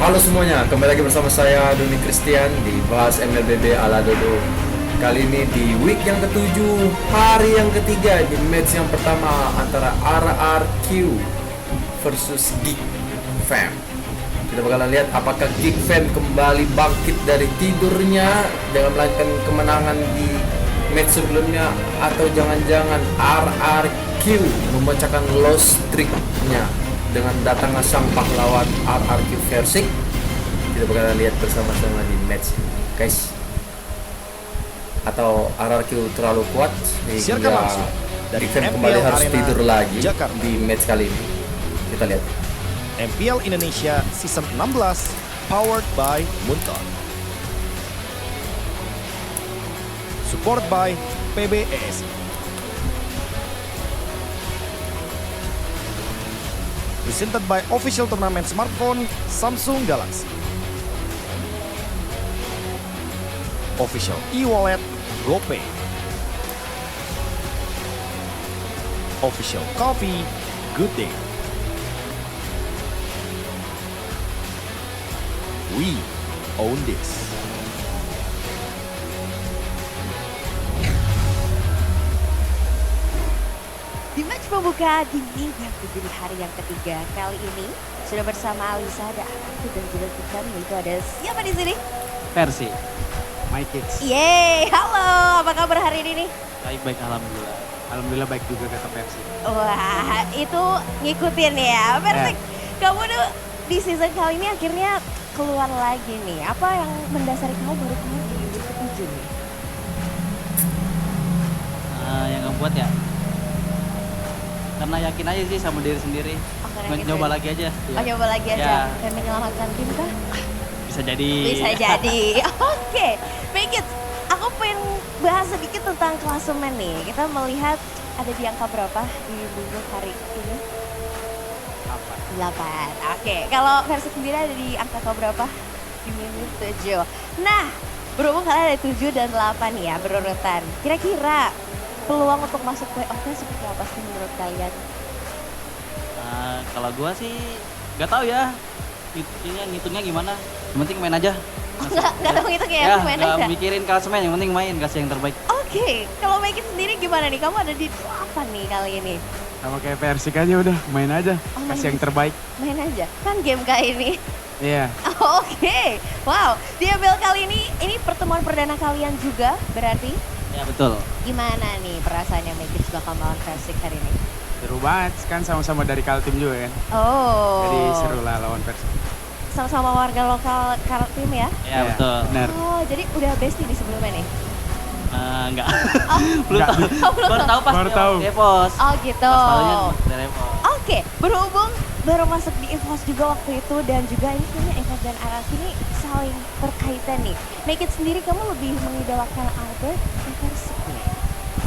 Halo semuanya, kembali lagi bersama saya Doni Christian di Bahas MLBB ala Dodo. Kali ini di week yang ketujuh, hari yang ketiga di match yang pertama antara RRQ versus Geek Fam. Kita bakalan lihat apakah Geek Fam kembali bangkit dari tidurnya dengan melanjutkan kemenangan di match sebelumnya, atau jangan-jangan RRQ memecahkan loss streak-nya dengan datangnya sang pahlawan RRQ Versik. Kita bakalan lihat bersama-sama di match ini, guys. Atau RRQ terlalu kuat sehingga dari Geek MPL kembali harus Arena tidur lagi Jakarta. di match kali ini. Kita lihat. MPL Indonesia Season 16 powered by Munton. Support by PBESI. Presented by official turnamen smartphone Samsung Galaxy. Official e-wallet GoPay. Official coffee Good Day. We own this. Di match pembuka di minggu yang menjadi hari yang ketiga kali ini sudah bersama Alisa dan aku dan juga Tikan, yaitu ada siapa di sini? Versi My Kids. Yeay, halo, apa kabar hari ini nih? Baik-baik, alhamdulillah. Alhamdulillah baik juga kata Versi. Wah, itu ngikutin ya. Persik, kamu tuh di season kali ini akhirnya keluar lagi nih. Apa yang mendasari kamu baru keluar di minggu ketujuh nih? Yang ngebuat ya, karena yakin aja sih sama diri sendiri. karena yakin Nyoba sendiri. lagi aja. Oh, coba lagi aja. Ya. Dan menyelamatkan tim kah? Bisa jadi. Bisa jadi. Oke, Make It. Aku pengen bahas sedikit tentang klasemen nih. Kita melihat ada di angka berapa di minggu hari ini? 8. Oke, kalau versi sendiri ada di angka berapa di minggu 7. Nah, berhubung kalian ada 7 dan 8 ya berurutan. Kira-kira peluang untuk masuk playoff-nya seperti apa sih menurut kalian? Kalau gua sih nggak tahu ya. Ngitungnya gimana? Yang penting main aja. Nggak tahu gitu Ya, kayak main nggak aja. mikirin klasemen, yang penting main, kasih yang terbaik. Oke, kalau Make It sendiri gimana nih? Kamu ada di 8 nih kali ini. Sama kayak Persik aja udah, main aja. Oh, main Kasih yang aja. terbaik. Main aja, kan game kali ini. Iya. Oke, wow. Di MPL kali ini pertemuan perdana kalian juga berarti. Ya betul. Gimana nih perasaannya Make It bakal melawan Persik hari ini? Seru banget, kan sama-sama dari Kaltim juga kan. Oh. Jadi seru lah lawan Persik. Sama-sama warga lokal Kaltim ya? Ya betul. Benar. Oh, jadi udah bestie di sebelumnya nih? Enggak. Oh, Belum Nggak. tahu. Oh, belum Baru tahu. tahu pas Baru lewat tahu. Depos. oh gitu. Pas tahunya dari Depos. Oke, berhubung baru masuk di EVOS juga waktu itu dan juga ini kayaknya EVOS dan RRQ ini saling berkaitan nih. Make It sendiri kamu lebih mengidolakan Albert atau Persik nih?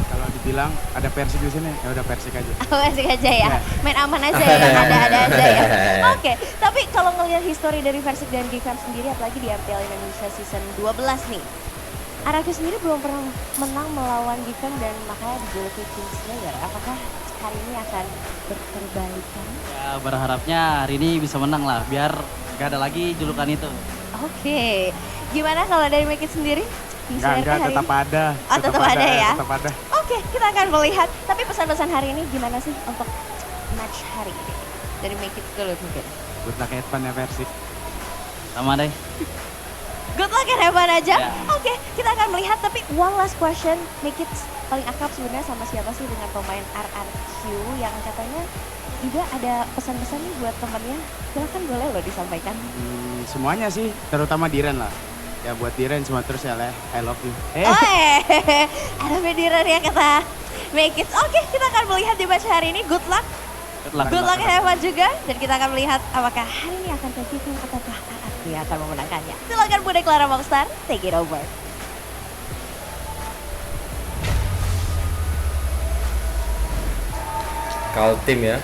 Kalau dibilang ada Persik di sini, ya udah Persik aja. Oh, asik aja ya, Ya. main aman aja ya, ada-ada aja ya. Oke, tapi kalau ngelihat histori dari Persik dan Geek Fam sendiri, apalagi di MPL Indonesia Season 12 nih, RRQ sendiri belum pernah menang melawan Geek Fam dan makanya dijuluki King Slayer. Apakah hari ini akan berperbaikan? Ya berharapnya hari ini bisa menang lah, biar gak ada lagi julukan itu. Oke, gimana kalau dari Make It sendiri? King Slayer Enggak, hari tetap ini? ada. Oh, tetap ada ya? Tetap ada. Oke, kita akan melihat. Tapi pesan-pesan hari ini gimana sih untuk match hari ini? Dari Make It dulu mungkin. Good luck Evan ya Persik. Sama deh. Good luck and have fun aja. Ya. Oke, kita akan melihat. Tapi one last question, Make It paling akrab sebenarnya sama siapa sih dengan pemain RRQ yang katanya juga ada pesan-pesan nih buat temennya. Silahkan boleh loh disampaikan. Semuanya sih, terutama Diren lah. Ya buat Diren semua terus ya lah, I love you. Ada bediran ya kata Make It. Oke, kita akan melihat di match hari ini. Good luck. Good luck. Good luck and have fun juga. Dan kita akan melihat apakah hari ini akan terhitung ataukah RRQ yang akan memenangkannya. Silakan Bunda Clara Mongstar, take it over. Kaltim ya.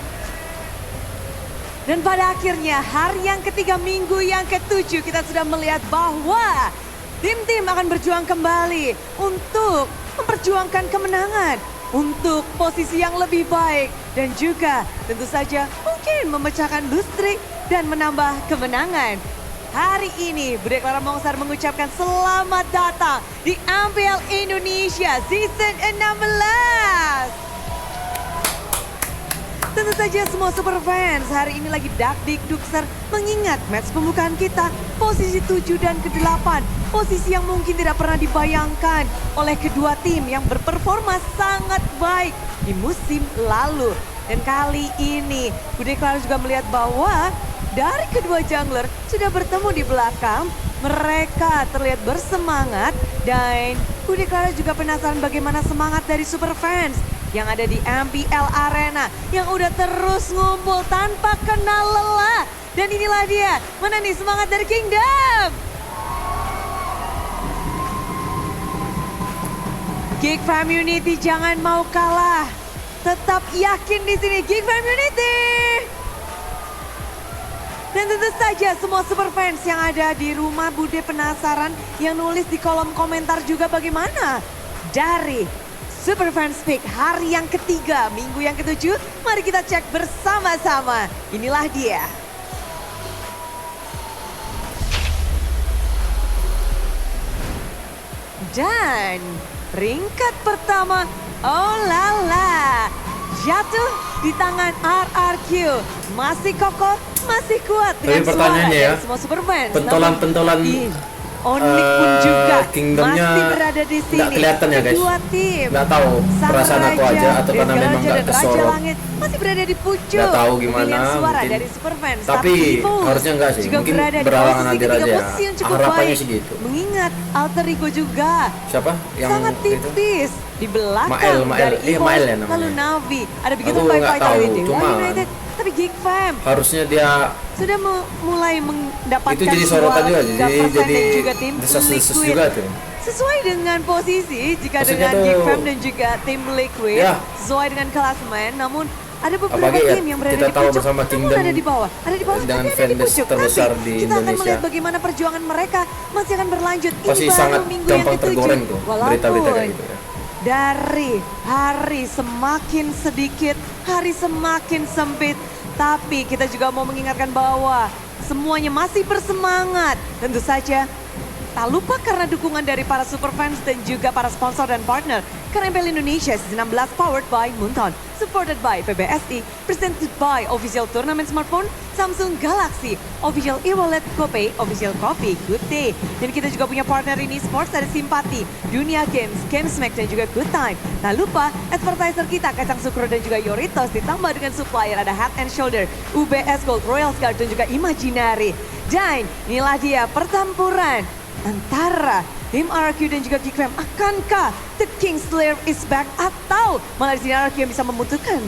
Dan pada akhirnya hari yang ketiga minggu yang ketujuh kita sudah melihat bahwa tim-tim akan berjuang kembali untuk memperjuangkan kemenangan, untuk posisi yang lebih baik dan juga tentu saja mungkin memecahkan lose streak dan menambah kemenangan. hari ini Bude Clara Mongsar mengucapkan selamat datang di MPL Indonesia Season 16. Tentu saja semua super fans hari ini lagi dakdikdukser mengingat match pembukaan kita posisi 7 dan ke-8. Posisi yang mungkin tidak pernah dibayangkan oleh kedua tim yang berperforma sangat baik di musim lalu. Dan kali ini Bude Clara juga melihat bahwa dari kedua jungler sudah bertemu di belakang. Mereka terlihat bersemangat dan Bude Clara juga penasaran bagaimana semangat dari super fans yang ada di MPL Arena yang udah terus ngumpul tanpa kenal lelah. Dan inilah dia, mana nih semangat dari Kingdom? Geek Fam Unity jangan mau kalah. Tetap yakin di sini Geek Fam Unity. Dan tentu saja semua super fans yang ada di rumah Bude penasaran yang nulis di kolom komentar juga bagaimana dari Super Fans Pick hari yang ketiga, minggu yang ke-7. Mari kita cek bersama-sama. Inilah dia. Dan peringkat pertama, oh lala, jatuh di tangan RRQ. Masih kokoh, masih kuat dengan suara pertanyaannya ya, dari semua super fans. pentolan Onyx pun juga Kingdomnya masih berada di sini. nggak kelihatan ya, guys. Kedua tim. Nggak tahu Sang perasaan aku Raja, aja atau karena Raja memang nggak dan Raja kesorot. Langit masih berada di pucuk. Nggak tahu gimana, Pemilihan suara mungkin. dari super fans. Tapi Pulse harusnya nggak sih, juga mungkin berada di beralangan posisi nanti ketiga, Raja. posisi yang cukup Harapannya baik. sih gitu. Mengingat Alter Ego juga Siapa yang sangat itu? tipis di belakang Mael, dari iya, Evo, Mael ya namanya. lalu Navi. Ada begitu Aku baik nggak fighter tahu, dari Dewa cuma United. Tapi Geek Fam Harusnya dia sudah mulai mendapatkan itu jadi sorotan juga, sebuah jadi persen dan juga tim desas-desus Liquid. juga tuh. Sesuai dengan posisi jika Maksudnya dengan tuh- Geek Fam dan juga tim Liquid Ya. sesuai dengan klasemen, namun ada beberapa Apalagi ya, tim yang berada kita di tahu pucuk, bersama namun Kingdom ada di bawah, ada di bawah, dengan tapi ada di fanbase pucuk. terbesar Nanti di kita akan Indonesia. melihat bagaimana perjuangan mereka masih akan berlanjut. Pasti Ini baru sangat minggu yang gampang ke-7. tergoreng tuh berita-berita kayak Walaupun gitu ya. dari hari semakin sedikit, hari semakin sempit. Tapi kita juga mau mengingatkan bahwa semuanya masih bersemangat. Tentu saja tak lupa karena dukungan dari para super fans dan juga para sponsor dan partner. Karena MPL Indonesia Season 16 powered by Moonton, supported by PBSI, presented by Official Tournament Smartphone, Samsung Galaxy, Official e-wallet GoPay, Official Coffee, Good Day. Dan kita juga punya partner ini Sports dari Simpati, Dunia Games, Gamesmack dan juga Good Time. Tak lupa advertiser kita Kacang Sukro dan juga Yoritos ditambah dengan supplier ada Head and Shoulder, UBS Gold, Royal Guard dan juga Imaginary. Dan inilah dia pertempuran antara tim RRQ dan juga Geek Fam. Akankah The Kingslayer is back atau malah di sini RRQ yang bisa membutuhkan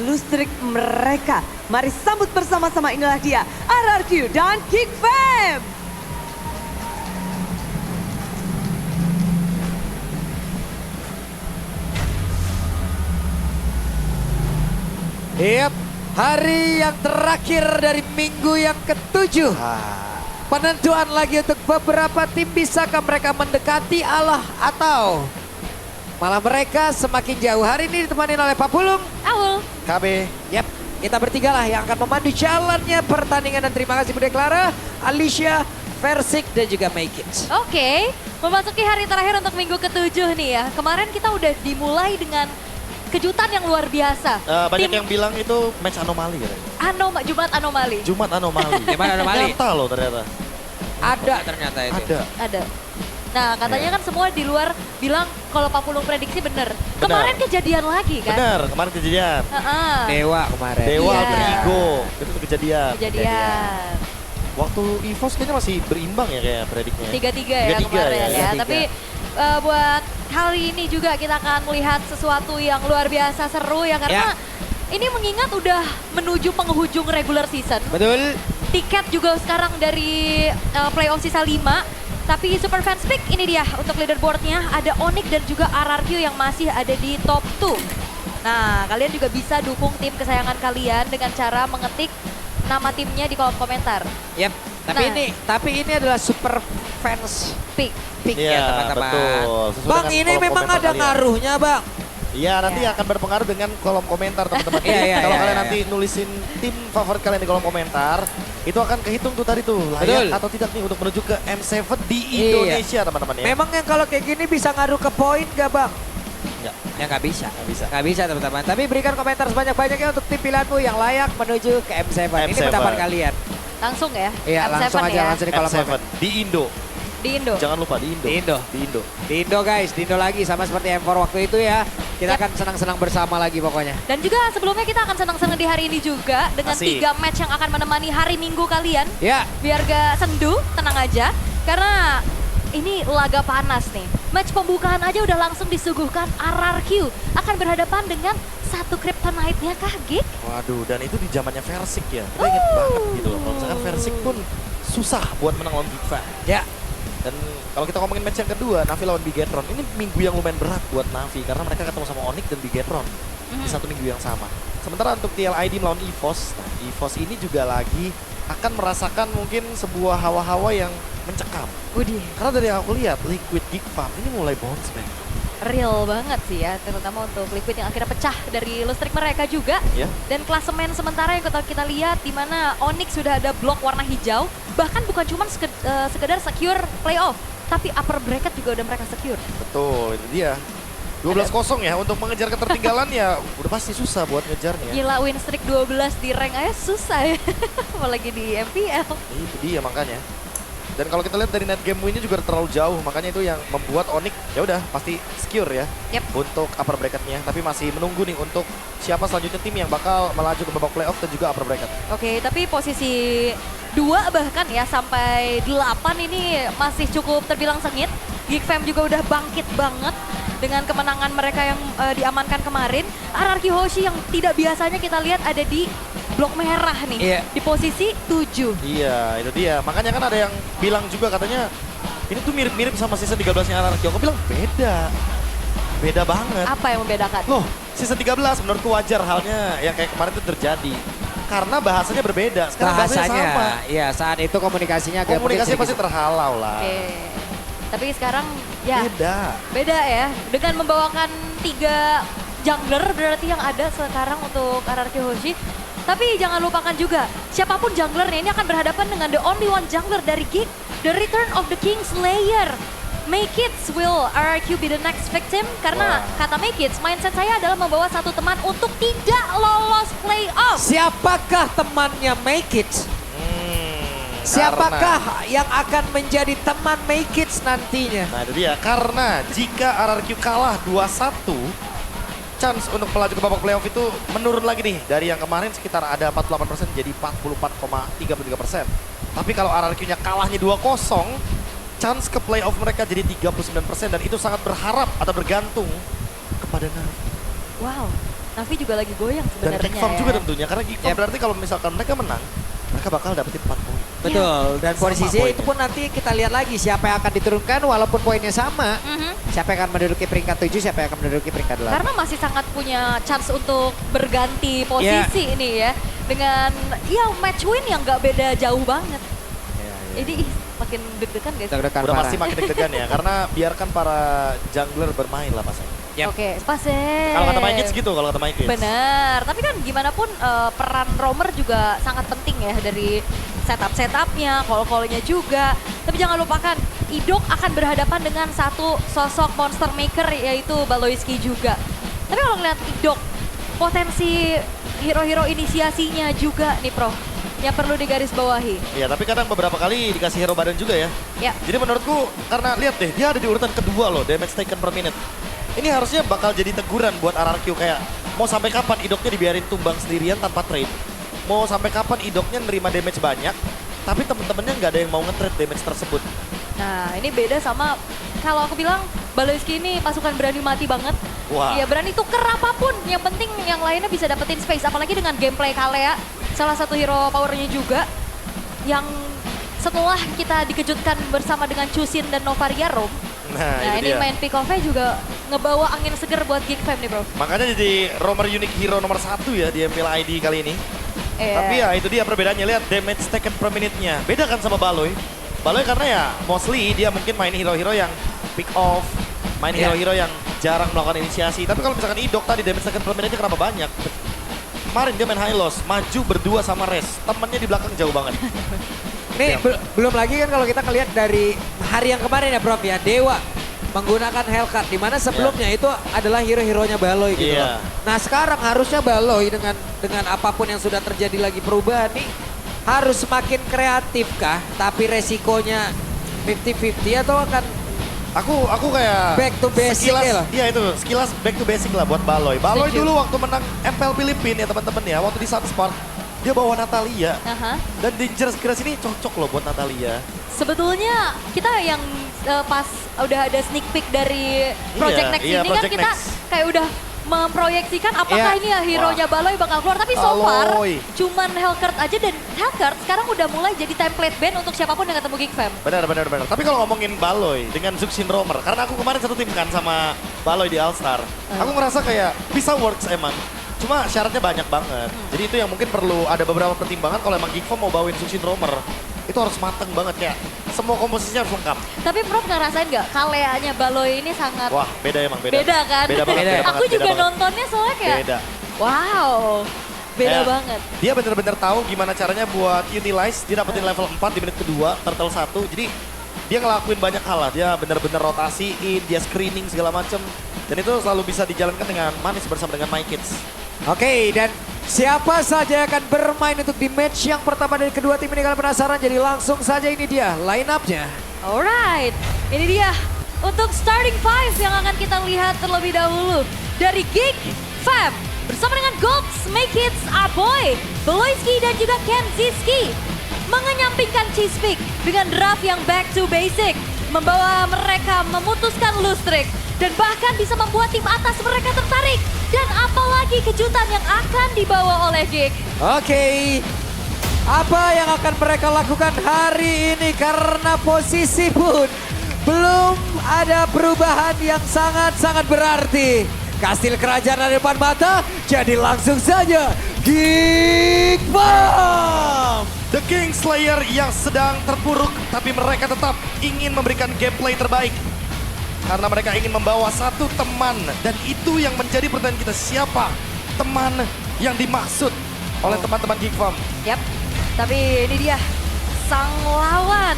lustrik mereka? Mari sambut bersama-sama, inilah dia RRQ dan Geek Fam. Yap, hari yang terakhir dari minggu yang ke-7. Penentuan lagi untuk beberapa tim, bisakah mereka mendekati Allah atau malah mereka semakin jauh. Hari ini ditemani oleh Pak Pulung, Aul. KB. Yap, kita bertiga lah yang akan memandu jalannya pertandingan. Dan terima kasih Bude Clara, Alicia, Versik dan juga Make It. Oke, memasuki hari terakhir untuk minggu ke-7 nih ya. Kemarin kita udah dimulai dengan kejutan yang luar biasa. Banyak Tim yang bilang itu match anomali katanya. Jumat anomali. Jumat anomali. Gimana anomali? Nyata loh ternyata. Ada ternyata itu. Ada. Ada. Nah, katanya kan semua di luar bilang kalau Pak Pulung prediksi bener. Kemarin kejadian lagi kan? Benar, kemarin kejadian. Heeh. Dewa kemarin. Dewa Iya. Alter Ego, itu tuh kejadian. Kejadian. Waktu EVOS kayaknya masih berimbang ya kayak prediknya. 3-3 ya 3-3 kemarin ya. 3-3. Tapi buat kali ini juga kita akan melihat sesuatu yang luar biasa seru ya. Karena ini mengingat udah menuju penghujung regular season. Betul. Tiket juga sekarang dari playoff sisa 5. Tapi Super Fans Pick ini dia untuk leaderboardnya. Ada Onyx dan juga RRQ yang masih ada di top 2. Nah, kalian juga bisa dukung tim kesayangan kalian dengan cara mengetik nama timnya di kolom komentar. Yap. Tapi ini adalah Super Fans Pick. Pick Iya, ya teman-teman. betul. Sesuai Bang, dengan ini kolom memang komentar ada kalian. ngaruhnya Bang. Iya, nanti akan berpengaruh dengan kolom komentar teman-teman. Iya, Kalau iya, kalian iya. nanti nulisin tim favorit kalian di kolom komentar, itu akan kehitung tuh tadi tuh layak Betul. atau tidak nih untuk menuju ke M7 di Indonesia teman-teman ya. Memang yang kalau kayak gini bisa ngaruh ke poin gak bang? Nggak. Ya nggak bisa. Nggak bisa. Nggak bisa teman-teman. Tapi berikan komentar sebanyak-banyaknya untuk tim pilihanmu yang layak menuju ke M7. Ini M7. pendapat kalian. Langsung ya. Iya M7 langsung aja ya. langsung di kolom M7 komentar. di Indo. Di Indo. Jangan lupa di Indo. Di Indo. Di Indo. Di Indo guys, di Indo lagi sama seperti M4 waktu itu ya. Kita Yap. akan senang-senang bersama lagi pokoknya. Dan juga sebelumnya kita akan senang-senang di hari ini juga dengan Asik. 3 match yang akan menemani hari Minggu kalian. Ya, Biar gak sendu, tenang aja. Karena ini laga panas nih. Match pembukaan aja udah langsung disuguhkan RRQ. Akan berhadapan dengan satu Kryptonite-nya kah, Gig? Waduh, dan itu di zamannya Versik ya. Kita inget banget gitu loh. Kalau misalkan Versik pun susah buat menang lawan Big Fan. ya. Dan kalau kita ngomongin match yang kedua, Navi lawan Bigetron. Ini minggu yang lumayan berat buat Navi karena mereka ketemu sama Onyx dan Bigetron di satu minggu yang sama. Sementara untuk TLID melawan EVOS, nah EVOS ini juga lagi akan merasakan mungkin sebuah hawa-hawa yang mencekam. Widih, Karena dari yang aku lihat, Liquid Geek Farm ini mulai bounce back. real banget sih ya. Terutama untuk Liquid yang akhirnya pecah dari listrik mereka juga. Ya. Dan klasemen sementara yang kita lihat di mana Onyx sudah ada blok warna hijau. Bahkan bukan cuma sekedar secure playoff. Tapi upper bracket juga udah mereka secure. Betul, itu dia. 12-0 ya untuk mengejar ketertinggalan ya udah pasti susah buat ngejarnya. Gila win streak 12 di rank aja susah ya. Apalagi di MPL. Itu dia makanya. Dan kalau kita lihat dari net game winnya juga terlalu jauh, makanya itu yang membuat Onyx ya udah pasti secure ya Yep. untuk upper bracketnya. Tapi masih menunggu nih untuk siapa selanjutnya tim yang bakal melaju ke babak playoff dan juga upper bracket. Oke, tapi posisi 2 bahkan ya sampai 8 ini masih cukup terbilang sengit. Geek Fam juga udah bangkit banget dengan kemenangan mereka yang diamankan kemarin. RRQ Hoshi yang tidak biasanya kita lihat ada di blok merah nih. Iya. Di posisi 7. Iya, itu dia. Makanya kan ada yang bilang juga katanya ini tuh mirip-mirip sama season 13-nya RRQ. Aku bilang beda. Beda banget. Apa yang membedakan? Loh, season 13 menurutku wajar halnya yang kayak kemarin itu terjadi. Karena bahasanya berbeda. Sekarang bahasanya sama. Bahasanya, iya saat itu komunikasinya agak Komunikasinya mungkin pasti sedikit- terhalau lah. Oke. Tapi sekarang ya Beda. beda ya. Dengan membawakan 3 jungler berarti yang ada sekarang untuk RRQ Hoshi. Tapi jangan lupakan juga, siapapun junglernya ini akan berhadapan dengan the only one jungler dari Geek, the Return of the King Slayer. Makeits will RRQ be the next victim? Karena kata Makeits, mindset saya adalah membawa satu teman untuk tidak lolos playoff. Siapakah temannya Make It? Siapakah yang akan menjadi teman Make It nantinya? Nah itu dia, karena jika RRQ kalah 2-1, chance untuk melaju ke babak playoff itu menurun lagi nih. Dari yang kemarin sekitar ada 48% jadi 44,33%. Tapi kalau RRQ-nya kalahnya 2-0, chance ke playoff mereka jadi 39% dan itu sangat berharap atau bergantung kepada Navi. Wow, Navi juga lagi goyang Dan sebenarnya. Geek Farm ya. juga tentunya, karena Geek Farm berarti kalau misalkan mereka menang, mereka bakal dapetin 4 poin. Betul, dan Sama posisinya itu poinnya. pun nanti kita lihat lagi siapa yang akan diturunkan walaupun poinnya sama. Siapa yang akan menduduki peringkat 7, siapa yang akan menduduki peringkat 8. Karena masih sangat punya chance untuk berganti posisi ini ya. Dengan ya match win yang gak beda jauh banget. Ini makin deg-degan guys. Deg-degan Udah parah. pasti makin deg-degan ya, karena biarkan para jungler bermain lah pasnya. Yap. Oke, Spase. Kalau kata Mike gitu, kalau kata Mike. Benar, tapi kan gimana pun peran roamer juga sangat penting ya dari setupnya, call-callnya juga. Tapi jangan lupakan, Idok akan berhadapan dengan satu sosok monster maker yaitu Baloyski juga. Tapi kalau ngeliat Idok, potensi hero-hero inisiasinya juga nih Prof, yang perlu digarisbawahi. Iya, tapi kadang beberapa kali dikasih hero badan juga ya. Ya, Jadi menurutku, karena lihat deh, dia ada di urutan kedua loh, damage taken per minute. Ini harusnya bakal jadi teguran buat RRQ kayak, mau sampai kapan idoknya dibiarin tumbang sendirian tanpa trade? Mau sampai kapan idoknya nerima damage banyak, tapi temen-temennya nggak ada yang mau nge-trade damage tersebut. nah ini beda sama kalau aku bilang Baloyski ini pasukan berani mati banget. Wah. Iya berani tuker apapun, yang penting yang lainnya bisa dapetin space. Apalagi dengan gameplay Kalea, salah satu hero powernya juga. Yang setelah kita dikejutkan bersama dengan Chusin dan Novaria Roam. Nah, Nah itu ini dia. main pick off-nya juga ngebawa angin seger buat Geek Fam nih bro. Makanya jadi roamer unique hero nomor 1 ya di MPL ID kali ini. Tapi ya itu dia perbedaannya, lihat damage taken per minute-nya. Beda kan sama Baloy. Baloy karena ya mostly dia mungkin main hero-hero yang pick off, main hero-hero yang jarang melakukan inisiasi. Tapi kalau misalkan Idok tadi damage second per minute kenapa banyak? Kemarin dia main high loss, maju berdua sama Res. Temennya di belakang jauh banget. Nih belum lagi kan kalau kita ngelihat dari hari yang kemarin ya Prof ya, Dewa menggunakan Hellcat di mana sebelumnya itu adalah hero-heronya Baloy gitu loh. Nah sekarang harusnya Baloy dengan apapun yang sudah terjadi lagi perubahan nih harus semakin kreatif kah? Tapi resikonya 50-50 atau akan Aku kayak back to basic sekilas, ya lah. Iya itu, sekilas back to basic lah buat Baloy. Baloy Setuju. dulu waktu menang MPL Filipina ya teman-teman ya, waktu di Sunspark dia bawa Natalia. Dan Dangerous Grass ini cocok loh buat Natalia. Sebetulnya kita yang pas udah ada sneak peek dari Project Next ini kan Project kita Next. kayak udah memproyeksikan apakah ini ya hero-nya Baloy bakal keluar. Tapi so far Baloy. cuman Hellcat aja, dan Hellcat sekarang udah mulai jadi template band untuk siapapun yang ketemu Geek Fam. Benar. Tapi kalau ngomongin Baloy dengan Zuxin Romer, karena aku kemarin satu tim kan sama Baloy di All Star. Aku ngerasa kayak bisa works emang. Cuma syaratnya banyak banget. Jadi itu yang mungkin perlu ada beberapa pertimbangan kalau emang Geek Fam mau bawain Zuxin Romer. Itu harus mateng banget ya. Semua komposisinya harus lengkap. Tapi Prof ngerasain nggak kaleanya Baloy ini sangat Wah beda emang, beda. beda kan? Beda banget, beda Aku banget, juga beda banget. nontonnya soalnya kayak Beda. wow, beda Kayak banget. Dia bener-bener tahu gimana caranya buat utilize, dia dapetin level 4 di menit kedua, turtle 1. Jadi dia ngelakuin banyak hal lah, dia bener-bener rotasiin, dia screening segala macem. Dan itu selalu bisa dijalankan dengan manis bersama dengan My Kids. Oke, dan siapa saja yang akan bermain untuk di match yang pertama dari kedua tim ini? Kalian penasaran? Jadi langsung saja ini dia line up-nya. Alright, ini dia untuk starting five yang akan kita lihat terlebih dahulu. Dari Geek Fam bersama dengan Golds, Make Hits, Aboy, Beloyski dan juga Kenziski. Mengenyampingkan Cheesepeak dengan draft yang back to basic. Membawa mereka memutuskan Lustrik. Dan bahkan bisa membuat tim atas mereka tertarik. Dan apalagi kejutan yang akan dibawa oleh Geek. Oke, apa yang akan mereka lakukan hari ini? Karena posisi pun belum ada perubahan yang sangat-sangat berarti. Kastil kerajaan ada di depan mata, jadi langsung saja Geek Fam! The King Slayer yang sedang terpuruk, tapi mereka tetap ingin memberikan gameplay terbaik. Karena mereka ingin membawa satu teman, dan itu yang menjadi pertanyaan kita, siapa teman yang dimaksud oleh teman-teman Geek Fam? Yap, tapi ini dia sang lawan.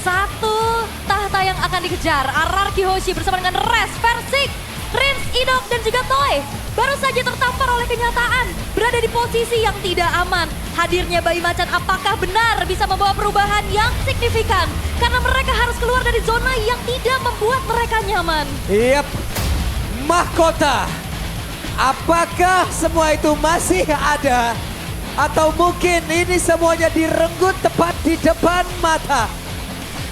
Satu tahta yang akan dikejar, Ararki Hoshi bersama dengan Res, Persik, Rins, Idok dan juga Toy. Baru saja tertampar oleh kenyataan, berada di posisi yang tidak aman. Hadirnya Bayi Macan apakah benar bisa membawa perubahan yang signifikan? Karena mereka harus keluar dari zona yang tidak membuat mereka nyaman. Yap, mahkota. Apakah semua itu masih ada? Atau mungkin ini semuanya direnggut tepat di depan mata?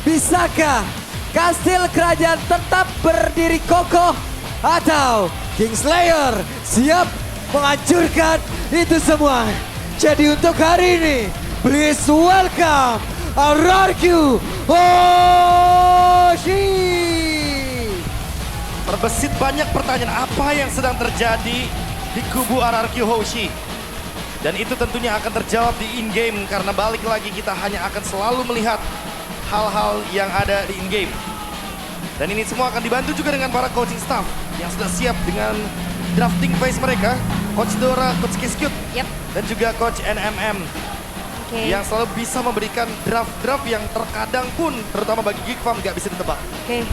Bisakah kastil kerajaan tetap berdiri kokoh? Atau Kingslayer siap menghancurkan itu semua? Jadi untuk hari ini, please welcome RRQ Hoshi. Terbesit banyak pertanyaan apa yang sedang terjadi di kubu RRQ Hoshi. Dan itu tentunya akan terjawab di in-game karena balik lagi kita hanya akan selalu melihat hal-hal yang ada di in-game. Dan ini semua akan dibantu juga dengan para coaching staff yang sudah siap dengan drafting phase mereka. Coach Dora, Coach Kiskut, dan juga Coach NMM. Yang selalu bisa memberikan draft-draft yang terkadang pun, terutama bagi Geek Fam, nggak bisa ditebak. Oke,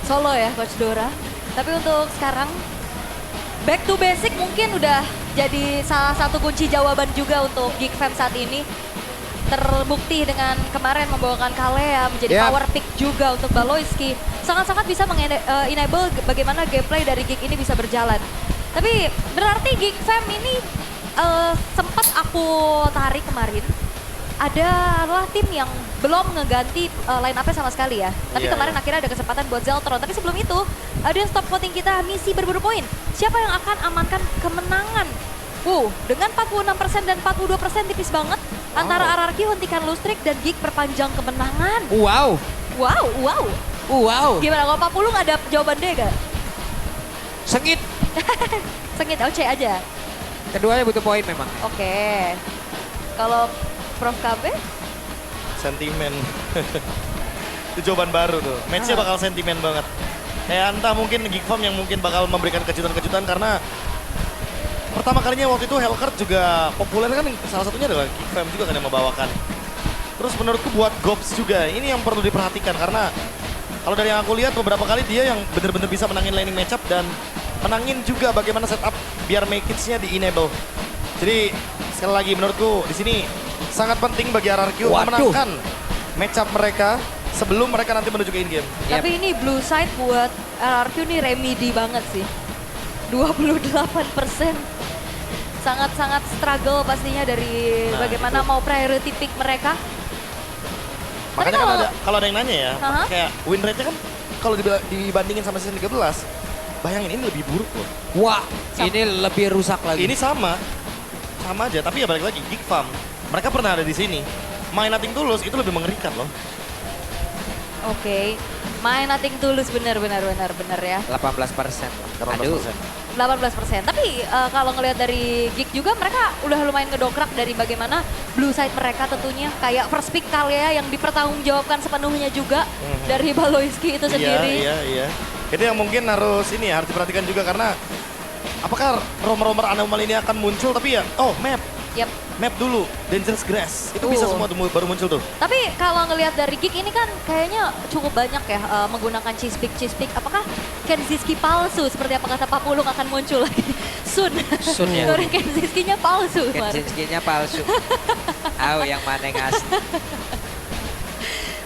solo ya Coach Dora. Tapi untuk sekarang, back to basic mungkin udah jadi salah satu kunci jawaban juga untuk Geek Fam saat ini. Terbukti dengan kemarin membawakan Kalea menjadi power pick juga untuk Baloyski. Sangat-sangat bisa enable bagaimana gameplay dari Geek ini bisa berjalan. Tapi berarti Geek Fam ini sempat aku tarik kemarin. Adalah tim yang belum ngeganti line up-nya sama sekali ya. Tapi kemarin akhirnya ada kesempatan buat Zeltron. Tapi sebelum itu, ada stop voting kita misi berburu poin. Siapa yang akan amankan kemenangan? Dengan 46% dan 42% tipis banget. Antara RRQ hentikan Lustrik dan Geek perpanjang kemenangan. Wow. Gimana kalau 40 nggak ada jawaban D gak? Sengit. Sengit, C aja. Keduanya butuh poin memang. Oke. Kalau Prof KB? Sentimen. Itu jawaban baru tuh. Match-nya bakal sentimen banget. Kayak entah mungkin Geek Farm yang mungkin bakal memberikan kejutan-kejutan karena pertama kalinya waktu itu Hellcurt juga populer kan, salah satunya adalah Geek Farm juga kan yang membawakan. Terus menurutku buat Gobs juga, ini yang perlu diperhatikan karena kalau dari yang aku lihat beberapa kali dia yang benar-benar bisa menangin laning matchup dan menangin juga bagaimana setup biar make nya di enable. Jadi sekali lagi menurutku di sini sangat penting bagi RRQ memenangkan matchup mereka sebelum mereka nanti menuju ke in-game. Tapi ini blue side buat RRQ nih remedy banget sih. 28%. Sangat-sangat struggle pastinya dari bagaimana mau priority pick mereka. Makanya kan kalau ada yang nanya ya, Aha. kayak win rate-nya kan kalau dibandingin sama season 13, bayangin ini lebih buruk loh. Wah, ini lebih rusak lagi. Ini sama aja, tapi ya balik lagi, Geek Farm, mereka pernah ada di sini. Main Nothing Tulus itu lebih mengerikan loh. Oke, main Nothing Tulus benar ya. 18%. 18%. 18%. Tapi kalau ngelihat dari Geek juga mereka udah lumayan ngedongkrak dari bagaimana blue side mereka tentunya. Kayak first pick Kalia yang dipertanggungjawabkan sepenuhnya juga dari Baloyski itu sendiri. Iya. Itu yang mungkin harus harus diperhatikan juga karena apakah romer-romer anomali ini akan muncul tapi ya, map. Yep. Map dulu, Dangerous Grass. Itu bisa semua baru muncul tuh. Tapi kalau ngelihat dari Geek ini kan kayaknya cukup banyak ya menggunakan cheese pick. Apakah Kenziski palsu seperti apa kata Pak Pulung akan muncul lagi? Sun ya. Kenziskinya palsu. Kenziskinya palsu. Yang mana yang asli.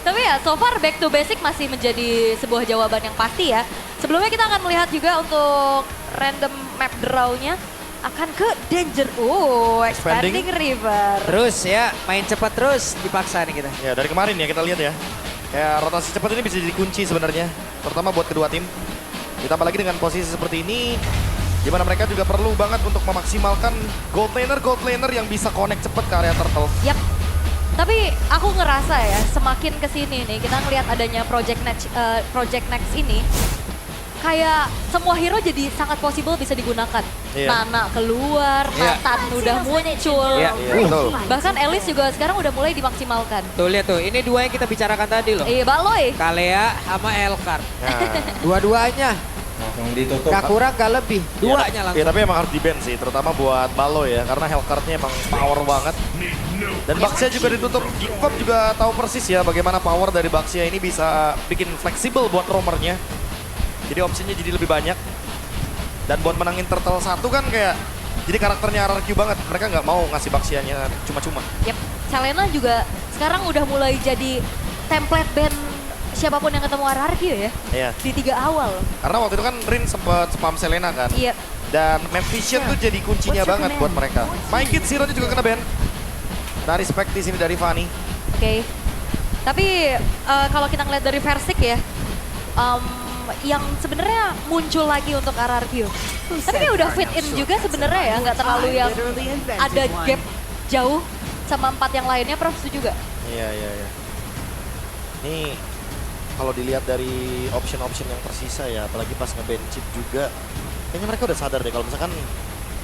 Tapi ya so far back to basic masih menjadi sebuah jawaban yang pasti ya. Sebelumnya kita akan melihat juga untuk random map draw-nya akan ke Danger. Expanding River. Terus ya, main cepat terus dipaksa nih kita. Ya dari kemarin ya kita lihat ya. Kayak rotasi cepat ini bisa jadi kunci sebenarnya. Terutama buat kedua tim. Ditambah lagi dengan posisi seperti ini. Di mana mereka juga perlu banget untuk memaksimalkan gold laner yang bisa connect cepat ke area turtle. Yap. Tapi aku ngerasa ya semakin kesini nih kita ngelihat adanya Project Next ini. Kayak semua hero jadi sangat possible bisa digunakan. Nana keluar, Nathan udah muncul. Betul. Bahkan Elise juga sekarang udah mulai dimaksimalkan. Tuh lihat tuh, ini dua yang kita bicarakan tadi loh. Iya, Baloy. Kalea sama Hellcurt. Dua-duanya. Langsung ditutup. Gak kurang gak lebih, duanya langsung. Ya tapi emang harus di-ban sih, terutama buat Baloy ya. Karena Hellcurt-nya emang power banget. Dan Baxia juga ditutup. Geek Farm juga tahu persis ya bagaimana power dari Baxia ini bisa bikin fleksibel buat roamernya. Jadi opsinya jadi lebih banyak. Dan buat menangin Turtle 1 kan kayak jadi karakternya RRQ banget. Mereka nggak mau ngasih Baxianya cuma-cuma. Yap, Selena juga sekarang udah mulai jadi template band siapapun yang ketemu RRQ ya. Iya. Di 3 awal. Karena waktu itu kan Rin sempat spam Selena kan. Iya. Dan map vision tuh jadi kuncinya banget buat mereka. My Kid Zero juga kena ban. Nah respect di sini dari Fanny. Oke. Tapi kalau kita ngeliat dari Versik ya, yang sebenarnya muncul lagi untuk RRQ. Tapi kayak udah fit in juga sebenarnya ya, nggak terlalu yang ada gap jauh sama 4 yang lainnya. Prof setuju juga? Iya. Ini kalau dilihat dari option-option yang tersisa ya, apalagi pas nge-ban chip juga, kayaknya mereka udah sadar deh kalau misalkan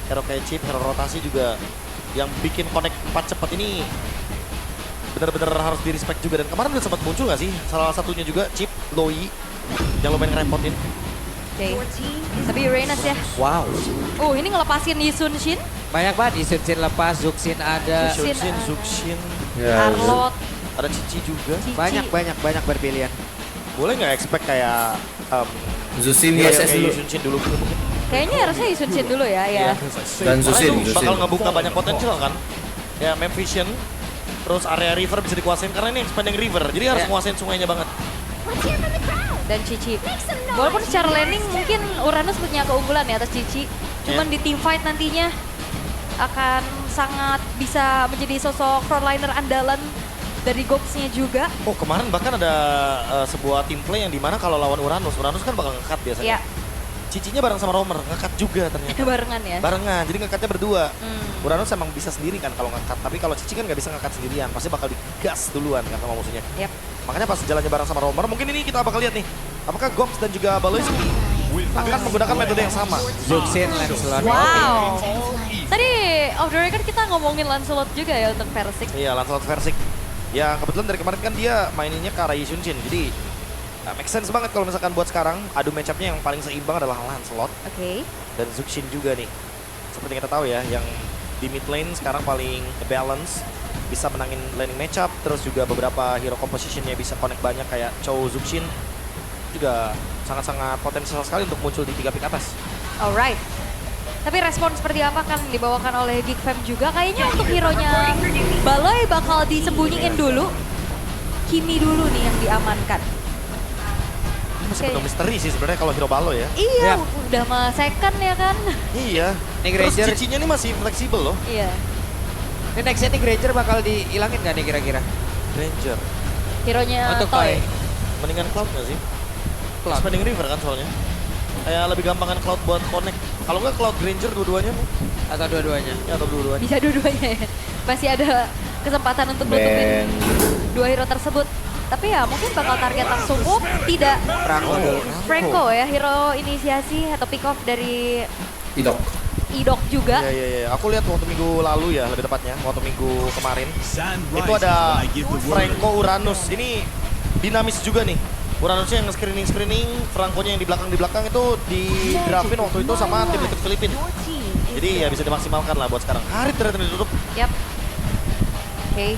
hero kayak chip, hero rotasi juga yang bikin connect 4 cepat ini benar-benar harus di respect juga. Dan kemarin udah sempat muncul nggak sih salah satunya juga chip, Loi yang lumayan ngerepotin. Oke. Tapi Uranus ya. Wow. Ini ngelepasin Yisun Shin, Banyak banget, Isunshin lepas, Zuxin ada. Zuxin, Arlot, ada Cici juga. Cici. Banyak berpilihan. Boleh nggak expect kayak Zusin kayak ISS dulu. Yusun dulu mungkin. Kayaknya harusnya Yisun Shin dulu ya. Iya. Dan Karena Zusin. itu bakal ngebuka banyak potensial kan. Ya map vision, terus area river bisa dikuasain karena ini expanding river. Jadi harus menguasain sungainya banget. Dan Cici. Walaupun secara laning mungkin Uranus punya keunggulan ya atas Cici. Cuman di team fight nantinya akan sangat bisa menjadi sosok frontliner andalan dari Gops-nya juga. Oh kemarin bahkan ada sebuah team play yang dimana kalau lawan Uranus kan bakal nge-cut biasanya. Iya. Cicinya bareng sama Romer, nge-cut juga ternyata. Barengan ya. Barengan, jadi nge-cutnya berdua. Uranus emang bisa sendiri kan kalau nge-cut, tapi kalau Cici kan nggak bisa nge-cut sendirian, pasti bakal digas duluan kan sama musuhnya. Yep. Makanya pas jalannya bareng sama Romer, mungkin ini kita bakal lihat nih, apakah Gops dan juga Baloyski akan menggunakan metode yang sama. Zuxin, Lancelot. Wow. Tadi off the record kita ngomongin Lancelot juga ya untuk Versik. Iya, Lancelot Versik. Ya kebetulan dari kemarin kan dia maininnya ke arah Yusun Shin, jadi Make sense banget kalau misalkan buat sekarang adu match-up-nya yang paling seimbang adalah Lancelot Oke. dan Zuxin juga nih. Seperti kita tahu ya, yang di mid lane sekarang paling balance, bisa menangin laning match-up, terus juga beberapa hero composition-nya bisa connect banyak kayak Chow, Zuxin. Juga sangat-sangat potensial sekali untuk muncul di 3 pick atas. Alright. Tapi respon seperti apa kan dibawakan oleh Geek Fam juga? Kayaknya untuk hero-nya Baloy bakal disembunyiin dulu. Kimi dulu nih yang diamankan. Ini masih penuh misteri sih sebenarnya kalau hero Balo ya. Iya, udah mah second ya kan? Iya. Nih Terus Granger, cicinya ini masih fleksibel loh. Iya. ini nextnya nih Granger bakal dihilangin gak nih kira-kira? Ranger. Hero-nya Untuk Toy. Mendingan Cloud nggak sih? Cloud. Spending River kan soalnya. Kayak lebih gampang kan Cloud buat connect. Kalau nggak Cloud Granger dua-duanya mau. Atau dua-duanya? Ya atau dua-duanya. Bisa dua-duanya ya. Masih ada kesempatan untuk nutupin dua hero tersebut. Tapi ya mungkin bakal target langsung. Tidak. Franco dulu. Franco ya, hero inisiasi atau pick off dari Idok. Idok juga. Iya. Aku lihat waktu minggu lalu ya, lebih tepatnya. Waktu minggu kemarin. Itu ada Franco Uranus. Ini dinamis juga nih. Uranusnya yang screening, Franco-nya yang di belakang itu di draftin waktu itu sama tim Liquid Filipina. Jadi ya bisa dimaksimalkan lah buat sekarang. Hari ternyata ditutup. Yap. Oke.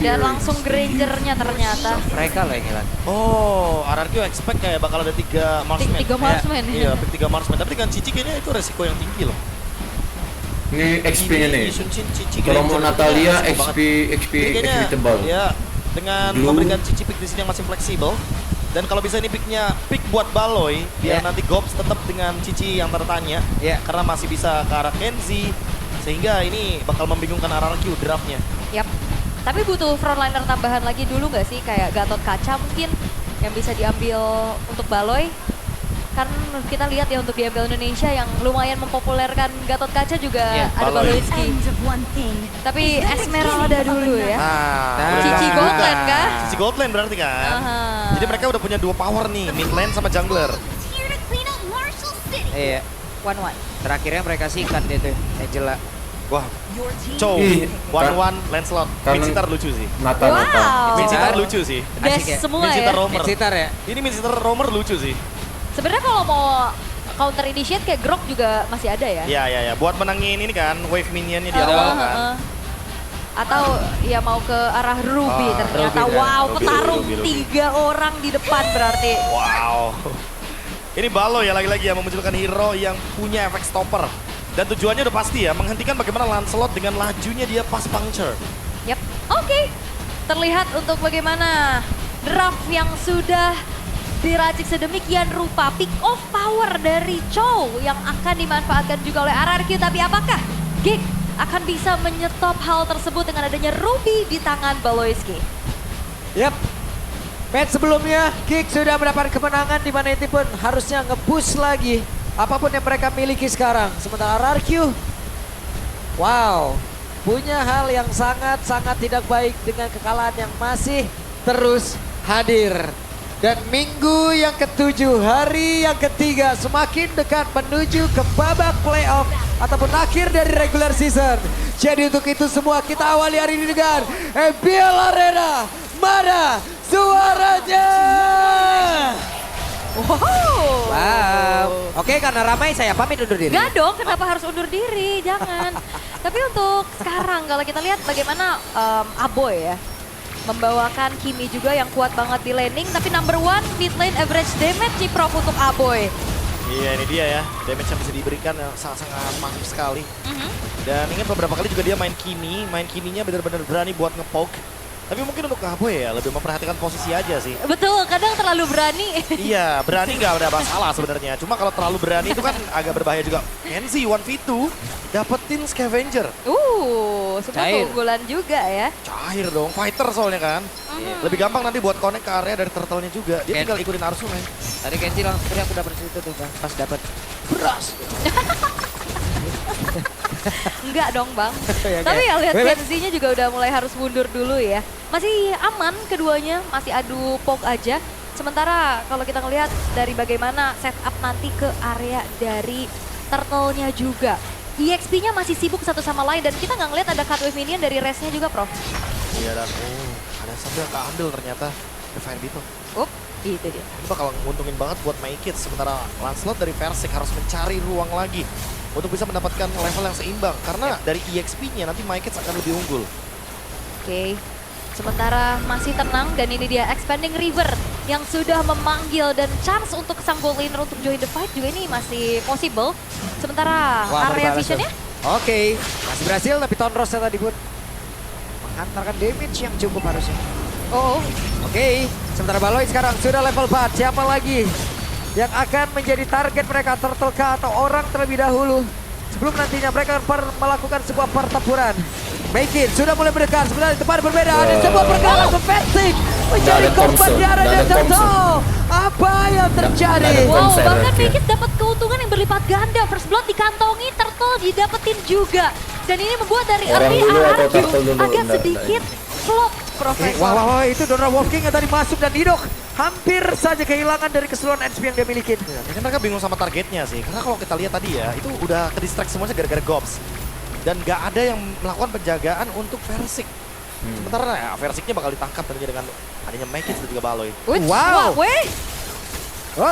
Dan langsung Granger-nya ternyata. Mereka lah yang hilang. Oh, RRQ expect kayak bakal ada 3 marksman. 3 marksman. Iya, pick 3 marksman. Tapi dengan Cici kayaknya itu resiko yang tinggi loh. Ini XP-nya nih. Shunshin, Cici, Kalau mau Granger, Natalia resiko banget. XP Jadi kayaknya, tebal. ya dengan Blue. memberikan Cici pick di sini yang masih fleksibel. Dan kalau bisa ini picknya pick buat Baloy, biar nanti Gops tetap dengan Cici yang tertanya. Karena masih bisa ke arah Kenzie. Sehingga ini bakal membingungkan RRQ draftnya. Yap. Tapi butuh frontliner tambahan lagi dulu nggak sih? Kayak Gatot Kaca mungkin yang bisa diambil untuk Baloy. Kan kita lihat ya untuk diambil Indonesia yang lumayan mempopulerkan Gatot Kaca juga ada Baloyski. Tapi Esmeralda dulu ya. Cici Goldland kah? Cici Goldland berarti kan? Jadi mereka udah punya 2 power nih, mid lane sama jungler. Iya. 1-1. Terakhirnya mereka sikat dia tuh, Angela. Wah, Chow, Ih, 1-1 Lancelot. Karena- Mincitar lucu sih. Nata. Mincitar lucu sih. Guys Asik ya? semua Mincitar ya. Romer. Citar ya? Ini Mincitar Romer lucu sih. Sebenarnya kalau mau counter initiate kayak Grok juga masih ada ya. Iya. Buat menangin ini kan, wave minionnya di awal kan. Atau ya mau ke arah Ruby ternyata. Ruby, Wow, Ruby, petarung Ruby. 3 orang di depan berarti. Wow. Ini Baloy ya lagi-lagi ya memunculkan hero yang punya efek stopper. Dan tujuannya udah pasti ya, menghentikan bagaimana Lancelot dengan lajunya dia pas puncture. Yap, oke. Terlihat untuk bagaimana draft yang sudah diracik sedemikian rupa. Pick off power dari Chow yang akan dimanfaatkan juga oleh RRQ. Tapi apakah Geek akan bisa menyetop hal tersebut dengan adanya Ruby di tangan Baloyski? Yap. Match sebelumnya, Geek sudah mendapat kemenangan di mana itu pun harusnya nge-push lagi apapun yang mereka miliki sekarang. Sementara RRQ, wow, punya hal yang sangat-sangat tidak baik dengan kekalahan yang masih terus hadir. Dan minggu yang ke-7, hari yang ketiga semakin dekat menuju ke babak playoff ataupun akhir dari regular season. Jadi untuk itu semua kita awali hari ini dengan MPL Arena. Mana suaranya? Wow. Oke, karena ramai saya pamit undur diri. Gak dong, kenapa harus undur diri? Jangan. Tapi untuk sekarang kalau kita lihat bagaimana Aboy ya. Membawakan Kimi juga yang kuat banget di laning. Tapi number 1 mid lane average damage Ciprop untuk Aboy. Iya ini dia ya, damage yang bisa diberikan yang sangat-sangat masif sekali. Dan ingat beberapa kali juga dia main Kimi-nya benar-benar berani buat nge-poke. Tapi mungkin untuk Aboy ya lebih memperhatikan posisi aja sih. Betul, kadang terlalu berani. Iya, berani nggak ada masalah sebenarnya. Cuma kalau terlalu berani itu kan agak berbahaya juga. Kenzie 1v2 dapetin Scavenger. Semua Cair. keunggulan juga ya. Cair dong, fighter soalnya kan. Lebih gampang nanti buat connect ke area dari turtle-nya juga. Dia tinggal ikutin arus sungai. Tadi Kenji langsung teriak udah situ tuh Bang. Pas dapat beras. Enggak dong Bang. Ya, Tapi ya lihat Wait. Kenzie-nya juga udah mulai harus mundur dulu ya. Masih aman keduanya, masih adu poke aja. Sementara kalau kita ngelihat dari bagaimana setup nanti ke area dari turtle-nya juga. EXP-nya masih sibuk satu sama lain dan kita nggak ngeliat ada cut wave minion dari rest-nya juga Prof. Iya dan ada sambil keambil ternyata. The Fire Beetle. Itu dia. Ini bakal nguntungin banget buat Maikits. Sementara Lancelot dari Versik harus mencari ruang lagi untuk bisa mendapatkan level yang seimbang. Karena dari EXP-nya nanti Maikits akan lebih unggul. Oke. Sementara masih tenang dan ini dia Expanding River yang sudah memanggil dan chance untuk sang gold laner untuk join the fight juga ini masih possible. Sementara Wah, area berbalas visionnya Oke, masih berhasil tapi Tonrosnya tadi pun menghantarkan damage yang cukup harusnya. Oke, sementara Baloy sekarang sudah level 4. Siapa lagi yang akan menjadi target mereka, Turtle kah atau orang terlebih dahulu? Sebelum nantinya mereka akan melakukan sebuah pertempuran. Maikits sudah mulai mendekat, sebenarnya di tempat berbeda ada sebuah pergerakan Versik menjadi Ada korban Thompson, di area ada dan Turtle. Thompson. Apa yang terjadi? Ada wow, Thompson bahkan lagi. Maikits dapat keuntungan yang berlipat ganda. First blood dikantongi, Turtle didapetin juga. Dan ini membuat dari Orang early dulu atau RRQ Turtle dulu? agak Nggak, sedikit flop, Profesor. Wah, itu Donald Wolfking yang tadi masuk dan Idok hampir saja kehilangan dari keseluruhan HP yang dia miliki. Mungkin mereka bingung sama targetnya sih. Karena kalau kita lihat tadi ya, itu udah ke distract semuanya gara-gara Gobs. Dan gak ada yang melakukan penjagaan untuk Versik. Sementara ya, Versiknya bakal ditangkap tentunya dengan adanya Maikits dan juga Baloy. Wih, Wow. wah, weh.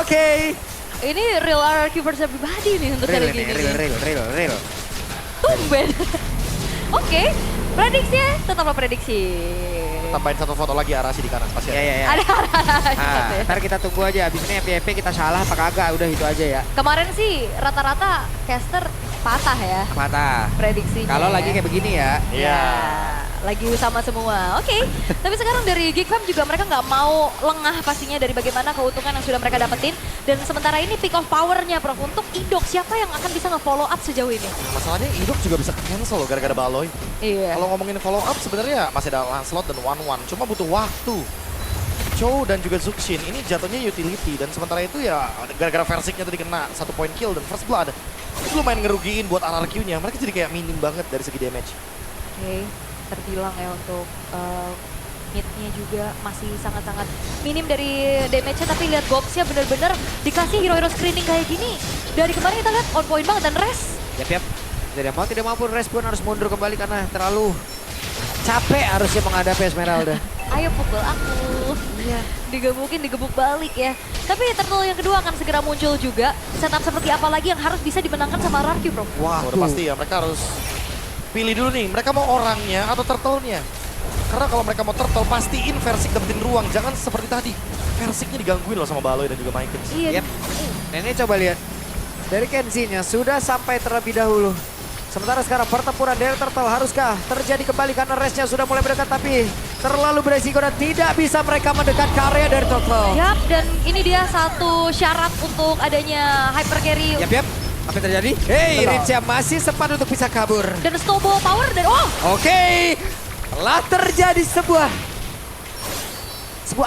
Oke. Ini real RRQ versus everybody nih untuk kali ini. Real. Tumben. Oke, prediksinya tetaplah prediksi. Tambahin satu foto lagi Arashi di kanan pasti. Ya. Ada Nah, ntar kita tunggu aja, abis ini FYP kita salah apa kagak, udah itu aja ya. Kemarin sih rata-rata caster patah ya Mata. prediksinya. Kalau lagi kayak begini ya. Ya, lagi sama semua. Oke, tapi sekarang dari Geekfam juga mereka nggak mau lengah pastinya dari bagaimana keuntungan yang sudah mereka dapetin. Dan sementara ini pick of power-nya Prof untuk Idok, siapa yang akan bisa nge-follow up sejauh ini? Masalahnya Idok juga bisa cancel loh gara-gara Baloy. Iya. Kalau ngomongin follow up sebenarnya masih ada Lancelot dan One, cuma butuh waktu. Chow dan juga Zuxin ini jatuhnya utility dan sementara itu ya gara-gara Versiknya tadi kena 1 point kill dan first blood. Itu lumayan ngerugiin buat RRQ-nya. Mereka jadi kayak minim banget dari segi damage. Oke, terbilang ya untuk mid-nya juga masih sangat-sangat minim dari damage-nya, tapi lihat Gobs-nya bener-bener dikasih hero-hero screening kayak gini. Dari kemarin kita lihat on point banget dan rest. Yap. Tidak mampu respon harus mundur kembali karena terlalu capek harusnya menghadapi Esmeralda. Ayo pukul aku. Iya. Digebuk balik ya. Tapi turtle yang kedua akan segera muncul juga. Setup seperti apa lagi yang harus bisa dimenangkan sama RRQ, Bro? Wah, udah pasti ya mereka harus pilih dulu nih. Mereka mau orangnya atau turtle-nya. Karena kalau mereka mau turtle pastiin Versik dapetin ruang. Jangan seperti tadi. Versiknya digangguin loh sama Baloy dan juga Maikits. Iya. Yap. Nah, ini coba lihat. Dari Kenzie-nya sudah sampai terlebih dahulu. Sementara sekarang pertempuran dari Turtle haruskah terjadi kembali karena restnya sudah mulai mendekat tapi terlalu beresiko dan tidak bisa mereka mendekat ke area dari Turtle. Yap, dan ini dia satu syarat untuk adanya hyper carry Yap. Apa yang terjadi? Hey, Rincia masih sempat untuk bisa kabur. dan snowball power dan Oke, telah terjadi sebuah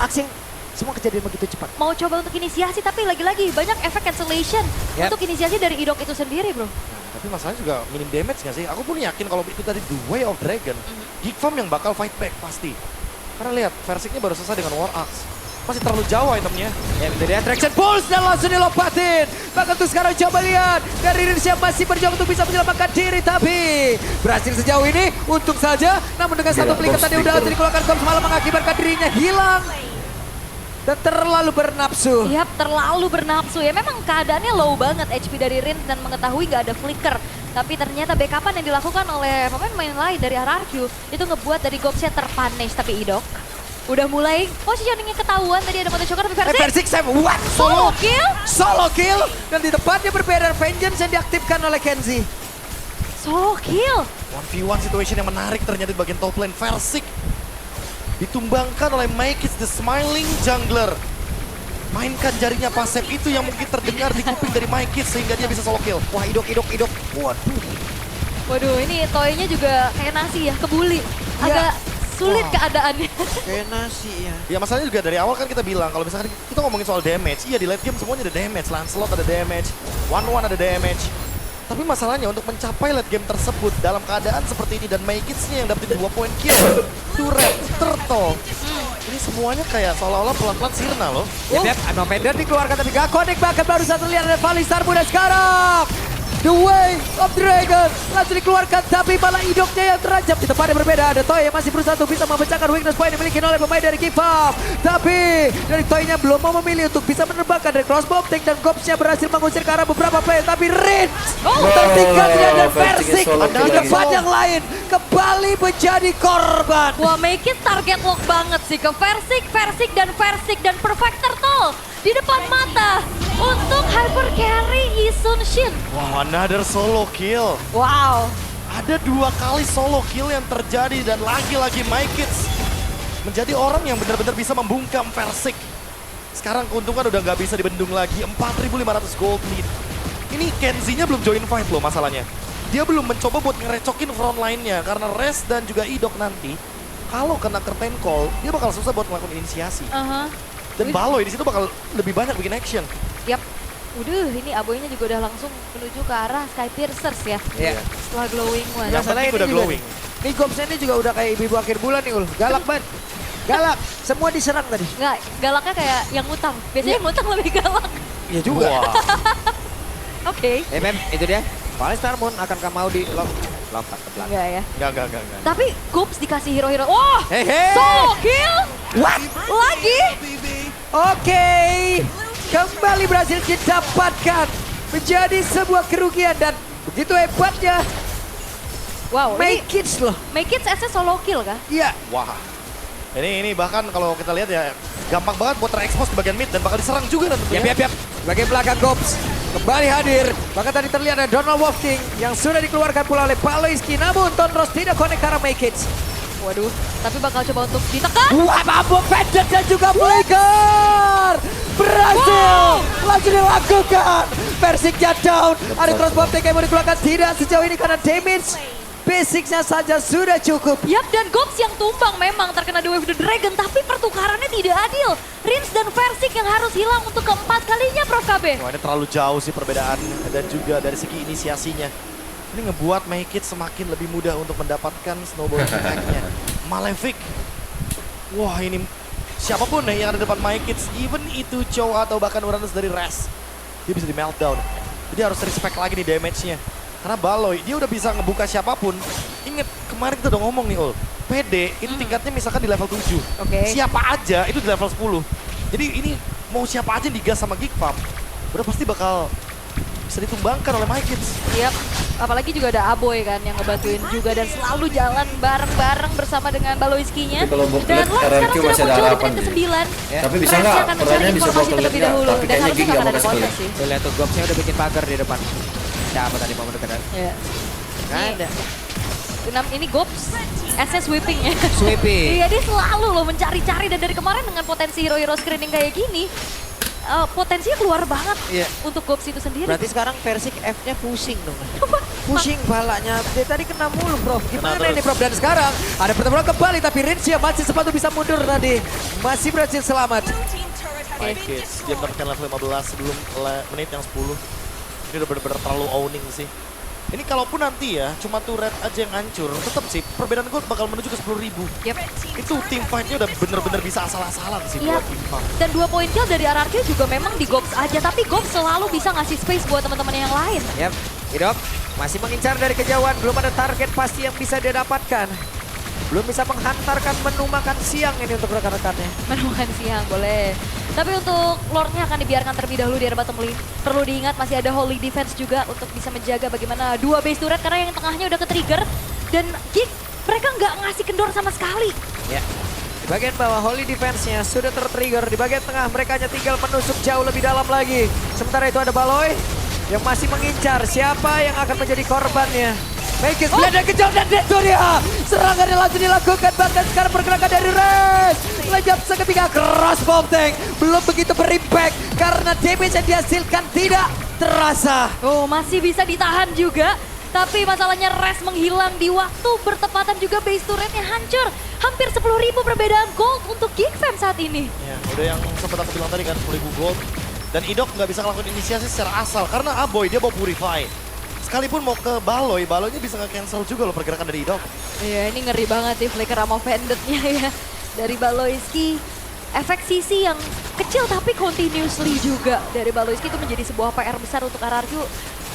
aksi yang semua kejadian begitu cepat. mau coba untuk inisiasi tapi lagi-lagi banyak efek cancellation Yap. untuk inisiasi dari Idok itu sendiri, Bro. Tapi masalahnya juga minim damage nggak sih? Aku pun yakin kalau itu tadi The Way of Dragon, Geekfam yang bakal fight back pasti. Karena lihat, Versiknya baru selesai dengan War Axe. Masih terlalu jauh itemnya. Ya, itu dia Traction Pulse dan langsung dilompatin. Bahkan tuh sekarang coba lihat. Dari Rincia masih berjuang untuk bisa menyelamatkan diri. Tapi berhasil sejauh ini, untung saja. Namun dengan satu pelingkat tadi udah langsung dikeluarkan Gobs malah mengakibatkan dirinya hilang. Dan terlalu bernafsu. Yap, terlalu bernafsu ya. Memang keadaannya low banget HP dari Rin dan mengetahui gak ada flicker. Tapi ternyata backupan yang dilakukan oleh pemain-pemain lain dari RRQ itu ngebuat dari Gobs-nya terpunish. Tapi Idok udah mulai positioningnya ketahuan. Tadi ada Moto Choker tapi Versik save. What? solo kill. Solo kill. Dan di depannya berbeda Vengeance yang diaktifkan oleh Kenzie. Solo kill. 1v1 situation yang menarik ternyata di bagian top lane. Versik ditumbangkan oleh Maikits the Smiling Jungler. Mainkan jarinya Pasep itu yang mungkin terdengar di kuping dari Maikits sehingga dia bisa solo kill. Wah, Idok. Waduh. Waduh, ini toynya juga kayak nasi ya, kebuli. Agak sulit keadaannya. Kayak nasi ya. Ya masalahnya juga dari awal kan kita bilang kalau misalkan kita ngomongin soal damage, iya di late game semuanya ada damage. Lancelot ada damage, One ada damage. Tapi masalahnya untuk mencapai late game tersebut dalam keadaan seperti ini dan Maikits-nya yang dapetin 2 point kill, Turret, Turtle. Ini semuanya kayak seolah-olah pelan-pelan sirna loh. Yap, Anomender dikeluarkan tapi gak connect, bahkan baru satu lihat ada Valisar muda sekarang. The Way of Dragon langsung dikeluarkan, tapi malah idoknya yang terancam. Di tempat yang berbeda ada Toy yang masih berusaha untuk bisa memecahkan weakness point yang dimiliki oleh pemain dari Give Up. Tapi dari Toy-nya belum mau memilih untuk bisa menerbangkan dari crossbow tank, dan Gobs-nya berhasil mengusir ke arah beberapa player. Tapi Rince tertinggal tidak, dan Versik di tempat yang lain kembali menjadi korban. Wah, make it target lock banget sih ke Versik, dan Perfect Turtle di depan mata untuk hyper carry Yisun Shin. Wow, another solo kill. Wow. Ada 2 kali solo kill yang terjadi, dan lagi-lagi MyKids menjadi orang yang benar-benar bisa membungkam Versik. Sekarang keuntungan udah nggak bisa dibendung lagi, 4.500 gold lead. Ini Kenzie-nya belum join fight loh masalahnya. Dia belum mencoba buat ngerecokin front line-nya, karena Res dan juga Idok nanti kalau kena curtain call, dia bakal susah buat melakukan inisiasi. Dan Baloy di situ bakal lebih banyak bikin action. Yap. Ini Aboynya juga udah langsung menuju ke arah Sky Piercers ya. Iya. Setelah glowing one. Yang penting udah glowing. Nih Gobs-nya ini juga udah kayak ibu-ibu akhir bulan nih Ul. Galak banget. Galak. Semua diserang tadi. Enggak, galaknya kayak yang ngutang. Biasanya yang ngutang lebih galak. Iya juga. Oke. Mem, itu dia. Paling Starmoon akankah mau di lompat ke belakang? Enggak ya. Enggak. Tapi Gobs dikasih hero-hero. Wah! Hehe. Solo kill! What? Lagi? Oke. Kembali berhasil didapatkan. Menjadi sebuah kerugian, dan begitu hebatnya. Wow, ini MyKids loh. make it SS solo kill kah? Iya. Wah. Ini bahkan kalau kita lihat ya, gampang banget buat terekspos di bagian mid dan bakal diserang juga tentunya. Yap. Bagian belakang Gobs kembali hadir. Bahkan tadi terlihat ada Donald Wolfking yang sudah dikeluarkan pula oleh Paloyski. Namun Tonros tidak connect karena MyKids. Waduh, tapi bakal coba untuk ditekan. Wah, mampu Pendant dan juga Flicker. Berhasil. Langsung dilakukan. Versiknya down. Ada crossbow tank yang mau dikeluarkan. Tidak sejauh ini karena damage basicnya saja sudah cukup. Yap, dan Gobs yang tumbang memang terkena The Wave of the Dragon, tapi pertukarannya tidak adil. Rince dan Versik yang harus hilang untuk keempat kalinya, Prof KB. Wah, ini terlalu jauh sih perbedaan, dan juga dari segi inisiasinya. Ini ngebuat MyKids semakin lebih mudah untuk mendapatkan snowball attack-nya. Malefic. Wah, ini siapapun yang ada di depan MyKids, even itu Chow atau bahkan Uranus dari Res, dia bisa di meltdown. Jadi harus respect lagi nih damage-nya. Karena Baloy, dia udah bisa ngebuka siapapun. Ingat, kemarin kita udah ngomong nih Ul, PD itu tingkatnya misalkan di level 7. Oke. Siapa aja itu di level 10. Jadi ini mau siapa aja yang digas sama Geek Farm, udah pasti bakal bisa ditumbangkan oleh MyKids. Yap, apalagi juga ada Aboy kan yang ngebantuin juga dan selalu jalan bareng-bareng bersama dengan Baloyski-nya. Tapi kalau buat Dan lihat Lord sekarang RRQ sudah masih ada muncul di harapan menit sih. ke-9. Tapi bisa Res nggak akan mencari perannya bisa informasi buat terlebih lihatnya? dahulu Tapi dan kayaknya harusnya Gigi nggak nggak akan ada mau kasih konteks sih. Tuh lihat tuh Gobs-nya udah bikin pagar di depan. Ada apa tadi mau mendekat? Iya. Nggak ada. Ini Gobs, SS sweeping ya. Sweeping. Iya, dia selalu loh mencari-cari, dan dari kemarin dengan potensi hero-hero screening kayak gini, potensinya keluar banget untuk Gobs itu sendiri. Berarti sekarang Versik F-nya pusing dong. Pusing balanya. Dia tadi kena mulu, Prof. Gimana Kena ini, Prof? Dan sekarang ada pertempuran kembali, tapi Rince masih sempat bisa mundur tadi. Masih berhasil selamat. MyKids, dia mendapatkan level 15 sebelum menit yang 10. Ini udah bener-bener terlalu owning sih. Ini kalaupun nanti ya, cuma turret aja yang hancur, tetap sih perbedaan gold bakal menuju ke 10.000. Yep. Itu team fight-nya udah bener-bener bisa asal-asalan sih Iya, buat Geek Farm. dan 2 poin kill dari RRQ juga memang di Gobs aja, tapi Gobs selalu bisa ngasih space buat teman-teman yang lain. Yap, Idok masih mengincar dari kejauhan, belum ada target pasti yang bisa dia dapatkan. Belum bisa menghantarkan menu makan siang ini untuk rekan-rekannya. Menemukan siang, boleh. Tapi untuk Lordnya akan dibiarkan terlebih dahulu di area bottom lane. Perlu diingat masih ada Holy Defense juga untuk bisa menjaga bagaimana 2 base turret, karena yang tengahnya udah ke-trigger. Dan Geek, mereka nggak ngasih kendor sama sekali. Ya. Di bagian bawah Holy Defense-nya sudah ter-trigger. Di bagian tengah mereka hanya tinggal menusuk jauh lebih dalam lagi. Sementara itu ada Baloy yang masih mengincar siapa yang akan menjadi korbannya. MyKids melihat kejauh, dan itu dia. Serangannya langsung dilakukan, bahkan sekarang pergerakan dari Res. Lejap seketika crossbow tank belum begitu berimpact karena damage yang dihasilkan tidak terasa. Oh, masih bisa ditahan juga. Tapi masalahnya Res menghilang di waktu bertepatan, juga base turretnya hancur. Hampir 10.000 perbedaan gold untuk Geek Fam saat ini. Ya, udah yang sempat aku bilang tadi kan 10.000 gold. Dan Idok nggak bisa ngelakuin inisiasi secara asal karena Aboy dia bawa Purify. Sekalipun mau ke Baloy, Baloynya bisa nge-cancel juga loh pergerakan dari Idok. Iya, ini ngeri banget sih flicker sama Vendetnya ya. Dari Baloyski, efek sisi yang kecil tapi continuously juga dari Baloyski itu menjadi sebuah PR besar untuk RRQ.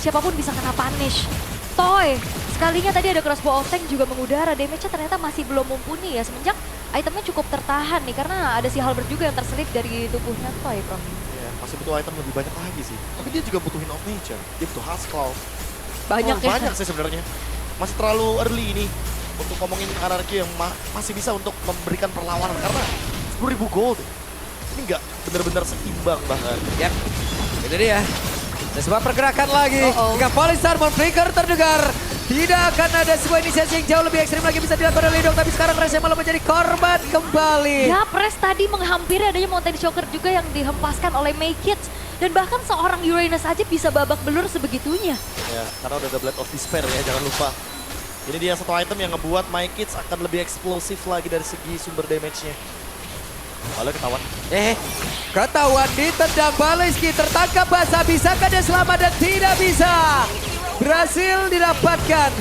siapapun bisa kena punish. Toy, sekalinya tadi ada crossbow of tank juga mengudara, damage-nya ternyata masih belum mumpuni ya, semenjak itemnya cukup tertahan nih, karena ada si Halberd juga yang terselip dari tubuhnya Toy, Bro. Ya, masih butuh item lebih banyak lagi sih. Tapi dia juga butuhin of nature, dia butuh Husklow. Banyak ya. Banyak sih sebenarnya. Masih terlalu early ini untuk ngomongin RRQ yang masih bisa untuk memberikan perlawanan karena 10.000 gold. Ini nggak benar-benar seimbang bahkan. Yap, itu dia. Ada sebuah pergerakan lagi. Dengan Polistar Flicker terdengar. Tidak akan ada sebuah inisiasi yang jauh lebih ekstrim lagi bisa dilakukan oleh Lidok. Tapi sekarang Resnya malah menjadi korban kembali. Ya, Pres tadi menghampiri adanya Mountain Shocker juga yang dihempaskan oleh Maykids. Dan bahkan seorang Uranus aja bisa babak belur sebegitunya. Ya, karena udah ada Blade of Despair ya, jangan lupa. Ini dia satu item yang ngebuat My Kids akan lebih eksplosif lagi dari segi sumber damage-nya. Lalu ketahuan. Ketahuan ditendang Baleski, tertangkap basah. Bisakah dia selamat dan tidak bisa. Berhasil didapatkan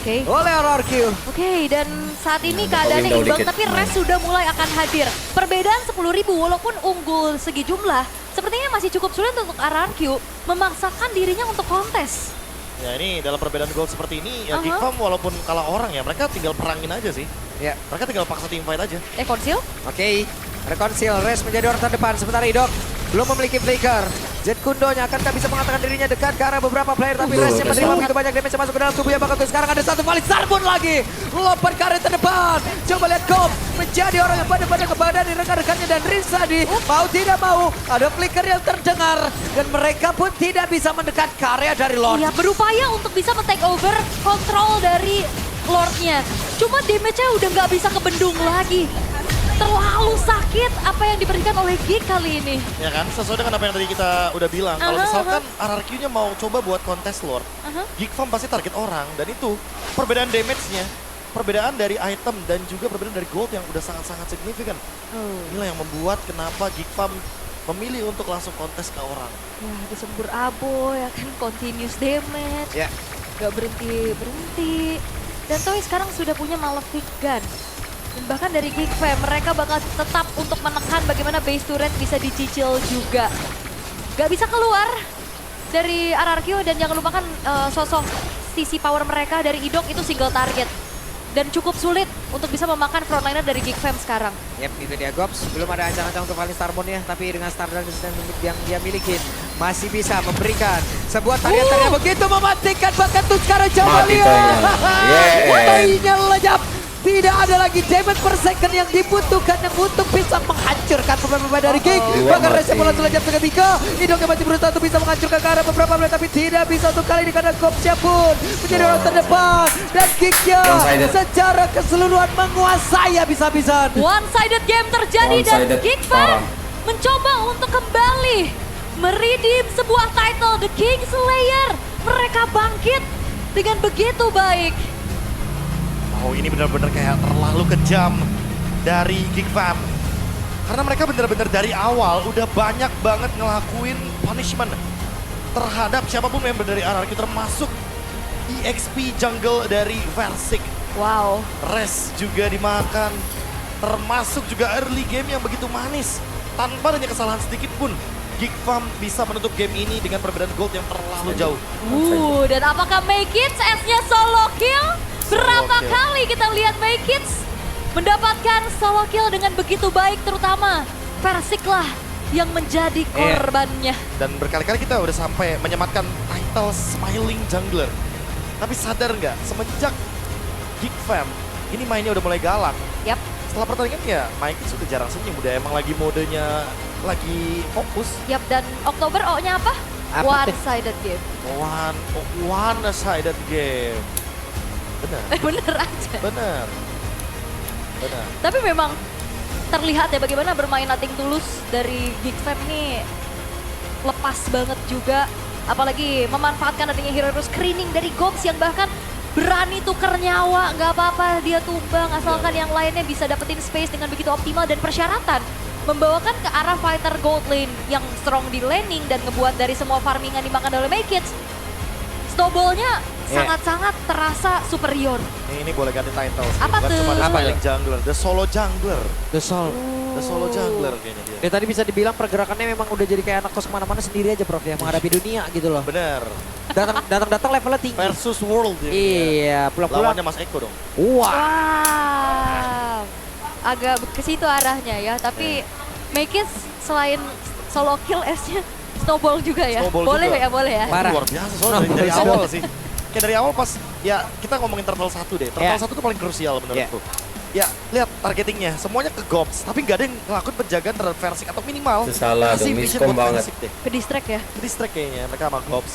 oleh RRQ. Oke, dan saat ini keadaannya imbang, tapi Res sudah mulai akan hadir. Perbedaan 10.000 walaupun unggul segi jumlah, sepertinya masih cukup sulit untuk RRQ memaksakan dirinya untuk kontes. Ya ini dalam perbedaan gold seperti ini, ya Geekfarm walaupun kalah orang ya, mereka tinggal perangin aja sih. Ya. Mereka tinggal paksa team fight aja. Konsil? Oke, Rekonsil, Res menjadi orang terdepan. Sementara Idok belum memiliki flicker. Jet Kundonya akankah bisa mengatakan dirinya dekat ke arah beberapa player. Tapi Resnya menerima begitu banyak damage yang masuk ke dalam tubuhnya. Bakal sekarang ada satu kali Sarbon lagi. Lompat ke arah terdepan. Coba lihat Kom menjadi orang yang pada kebadan di rekan-rekannya. Dan Rizadi mau tidak mau ada flicker yang terdengar. Dan mereka pun tidak bisa mendekat ke area dari Lord. Ya, berupaya untuk bisa men-take over kontrol dari Lordnya. Cuma damage-nya udah nggak bisa kebendung lagi. Terlalu sakit apa yang diberikan oleh Geek kali ini. Ya kan, sesuai dengan apa yang tadi kita udah bilang. Kalau misalkan RRQ-nya mau coba buat kontes Lord, Geekfarm pasti target orang. Dan itu perbedaan damage-nya, perbedaan dari item dan juga perbedaan dari gold yang udah sangat-sangat signifikan. Inilah yang membuat kenapa Geekfarm memilih untuk langsung kontes ke orang. Ya, disembur abo ya kan, continuous damage. Ya. Gak berhenti-berhenti. Dan Toy sekarang sudah punya Malefic Gun. Dan bahkan dari Geekfam, mereka bakal tetap untuk menekan bagaimana base turret bisa dicicil juga. Gak bisa keluar dari RRQ dan jangan lupakan sosok sisi power mereka dari Idok itu single target. Dan cukup sulit untuk bisa memakan frontliner dari Geekfam sekarang. Yap, itu dia Gops. Belum ada ancang-ancang untuk Valin Starmon ya. Tapi dengan Stardust yang dia miliki masih bisa memberikan sebuah tarian-tarian begitu mematikan. Bahkan tuh sekarang coba lihat. Toynya lejap. Tidak ada lagi damage per second yang dibutuhkan yang untuk bisa menghancurkan pemain-pemain dari Geek. Bahkan Resnya bola selejap seketika. Idoknya masih berusaha untuk bisa menghancurkan ke arah beberapa pemain. Tapi tidak bisa untuk kali ini karena Gopsnya pun menjadi orang terdepan. Dan Geeknya secara keseluruhan menguasai habis-habisan. One-sided game terjadi dan Geekfam mencoba untuk kembali meridim sebuah title The Kingslayer. Mereka bangkit dengan begitu baik. Oh ini benar-benar kayak terlalu kejam dari Geekfarm. Karena mereka benar-benar dari awal udah banyak banget ngelakuin punishment terhadap siapapun member dari RRQ termasuk EXP jungle dari Versik. Wow. Res juga dimakan, termasuk juga early game yang begitu manis. Tanpa adanya kesalahan sedikit pun, Geekfarm bisa menutup game ini dengan perbedaan gold yang terlalu jauh. Dan apakah Maykids S-nya solo kill? Berapa kali kita lihat Maykids mendapatkan solo kill dengan begitu baik, terutama Versik lah yang menjadi korbannya. Dan berkali-kali kita udah sampai menyematkan title Smiling Jungler. Tapi sadar nggak, semenjak Geekfarm ini mainnya udah mulai galak. Yap. Setelah pertandingan ya Maykids sudah jarang senyum, udah emang lagi modenya lagi fokus. Yap, dan Oktober O-nya apa? One-sided game. One-sided game. Benar. Bener aja. Benar. Tapi memang terlihat ya bagaimana bermain Nothing Tulus dari Geekfam ini lepas banget juga. Apalagi memanfaatkan adanya hero screening dari Gops yang bahkan berani tuker nyawa. Nggak apa-apa dia tumbang asalkan yang lainnya bisa dapetin space dengan begitu optimal. Dan persyaratan membawakan ke arah fighter gold lane yang strong di laning dan ngebuat dari semua farmingan dimakan oleh Maykids. Snowball-nya sangat-sangat terasa superior. Ini boleh ganti title sih. Apa Bukan tuh? cuma The Apa Smiling Jungler, The Solo Jungler. The Soul. The Solo Jungler kayaknya dia. Ya tadi bisa dibilang pergerakannya memang udah jadi kayak anak kos kemana-mana sendiri aja Prof ya, menghadapi dunia gitu loh. Bener. Datang levelnya tinggi. Versus World dia. Iya, pulang-pulang. Lawannya Mas Eko dong. Wah. Wow. Agak ke situ arahnya ya, tapi make it selain solo kill S-nya snowball juga ya. Snowball boleh juga. ya, boleh ya. Parah. Luar biasa soalnya dari awal sih. Kayak dari awal pas, ya kita ngomongin Turtle 1 deh. Turtle 1 tuh paling krusial menurutku. Ya, lihat targetingnya, semuanya ke Gobs, tapi nggak ada yang ngelakuin penjagaan terhadap Versik atau minimal. Itu salah kasih dong, vision miskom buat banget. Versik deh. Ke distract ya. Distract kayaknya mereka sama Gobs.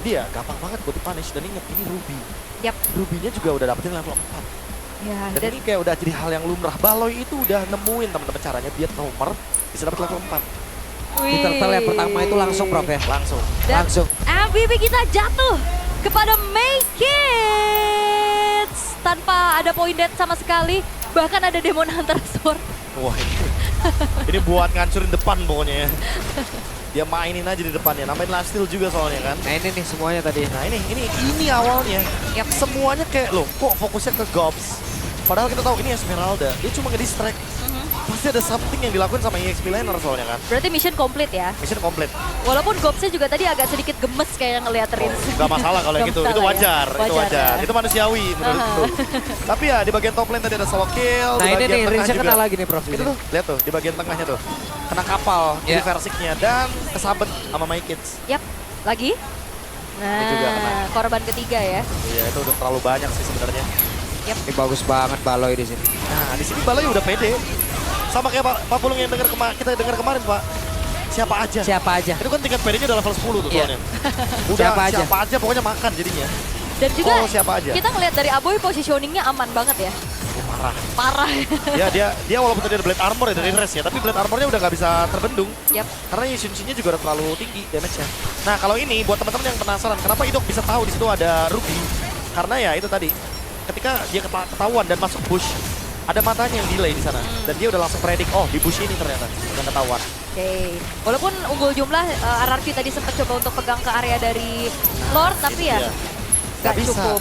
Dia gampang banget buat di-punish, dan inget ini Ruby. Yap. Ruby-nya juga udah dapetin level 4. Ya, Dan ini kayak udah jadi hal yang lumrah. Baloy itu udah nemuin teman-teman caranya biar Romer bisa dapet level 4. Di turtle yang pertama itu langsung Prof ya. Langsung. Dan Langsung. MVP kita jatuh kepada Make-It tanpa ada point dead sama sekali. Bahkan ada Demon Hunter Sword. Wah ini buat ngancurin depan pokoknya ya. Dia mainin aja di depannya, nambahin lifesteal juga soalnya kan. Nah ini nih semuanya tadi. Nah ini awalnya. Yap. Semuanya kayak loh kok fokusnya ke Gobs. Padahal kita tahu ini Esmeralda, dia cuma nge-distract. Pasti ada something yang dilakuin sama EXP laner soalnya kan. Berarti mission complete ya. Mission komplit. Walaupun Gobsnya juga tadi agak sedikit gemes kayak ngeliat Rins. Gak masalah kalau yang Nggak gitu, itu masalah wajar, ya. itu wajar. ya. Itu manusiawi menurutku. Tapi ya di bagian top lane tadi ada solo kill, Nah di ini bagian nih, tengah Rinsnya juga. kena lagi nih Prof. Itu tuh, lihat tuh di bagian tengahnya tuh. Kena kapal Ya. di Versiknya dan kesabet sama My Kids. Yap, lagi. Nah, juga kena. korban ketiga ya. Iya, itu udah terlalu banyak sih sebenarnya. Ini bagus banget Baloy di sini. Nah, di sini Baloy udah pede. Sama kayak Pak Pulung yang kita dengar kemarin, Pak. Siapa aja. Siapa aja. Itu kan tingkat pedenya udah level 10 tuh Iya. soalnya. Udah Siapa aja. pokoknya makan jadinya. Dan juga Oh, siapa aja. kita ngeliat dari Aboy positioningnya aman banget ya. Parah. Parah. Dia walaupun tadi ada blade armor ya dari Res ya, tapi blade armornya udah nggak bisa terbendung. Yap. Karena Yushin-nya juga udah terlalu tinggi damage-nya. Nah, kalau ini buat teman-teman yang penasaran, kenapa Idok bisa tahu di situ ada Ruby? Karena ya itu tadi, ketika dia ketahuan dan masuk bush, ada matanya yang delay di sana. Dan dia udah langsung predik, oh di bush ini ternyata udah ketahuan. Oke. Walaupun unggul jumlah, RRQ tadi sempat coba untuk pegang ke area dari Lord, tapi ya Iya. nggak Nggak bisa. cukup.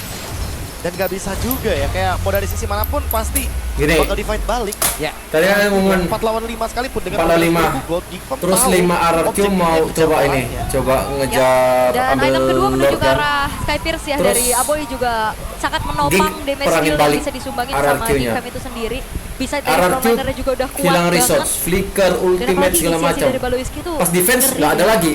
Dan nggak bisa juga ya, kayak mau dari sisi manapun pasti Gini. bakal di-fight balik. Ya. Tadi kan ngomongin 4 lawan 5 sekalipun dengan 4 lawan 5. Gold Geekfam Terus tahu 5 RRQ objektifnya mau itu coba siapa ini, orangnya. coba ngejar Dan ambil item kedua menuju Lord ke kan. arah Sky Pierce ya. Terus Dari Aboy juga sangat menopang Gig damage perangin skill yang balik bisa disumbangin sama RRQ-nya. Gigfam itu sendiri. Bisa dari RRQ Frontlinernya juga udah kuat hilang banget. resource, flicker, Dan ultimate apalagi segala inisiasi macam. dari Baloiski tuh Pas defense ngeri. nggak ada lagi.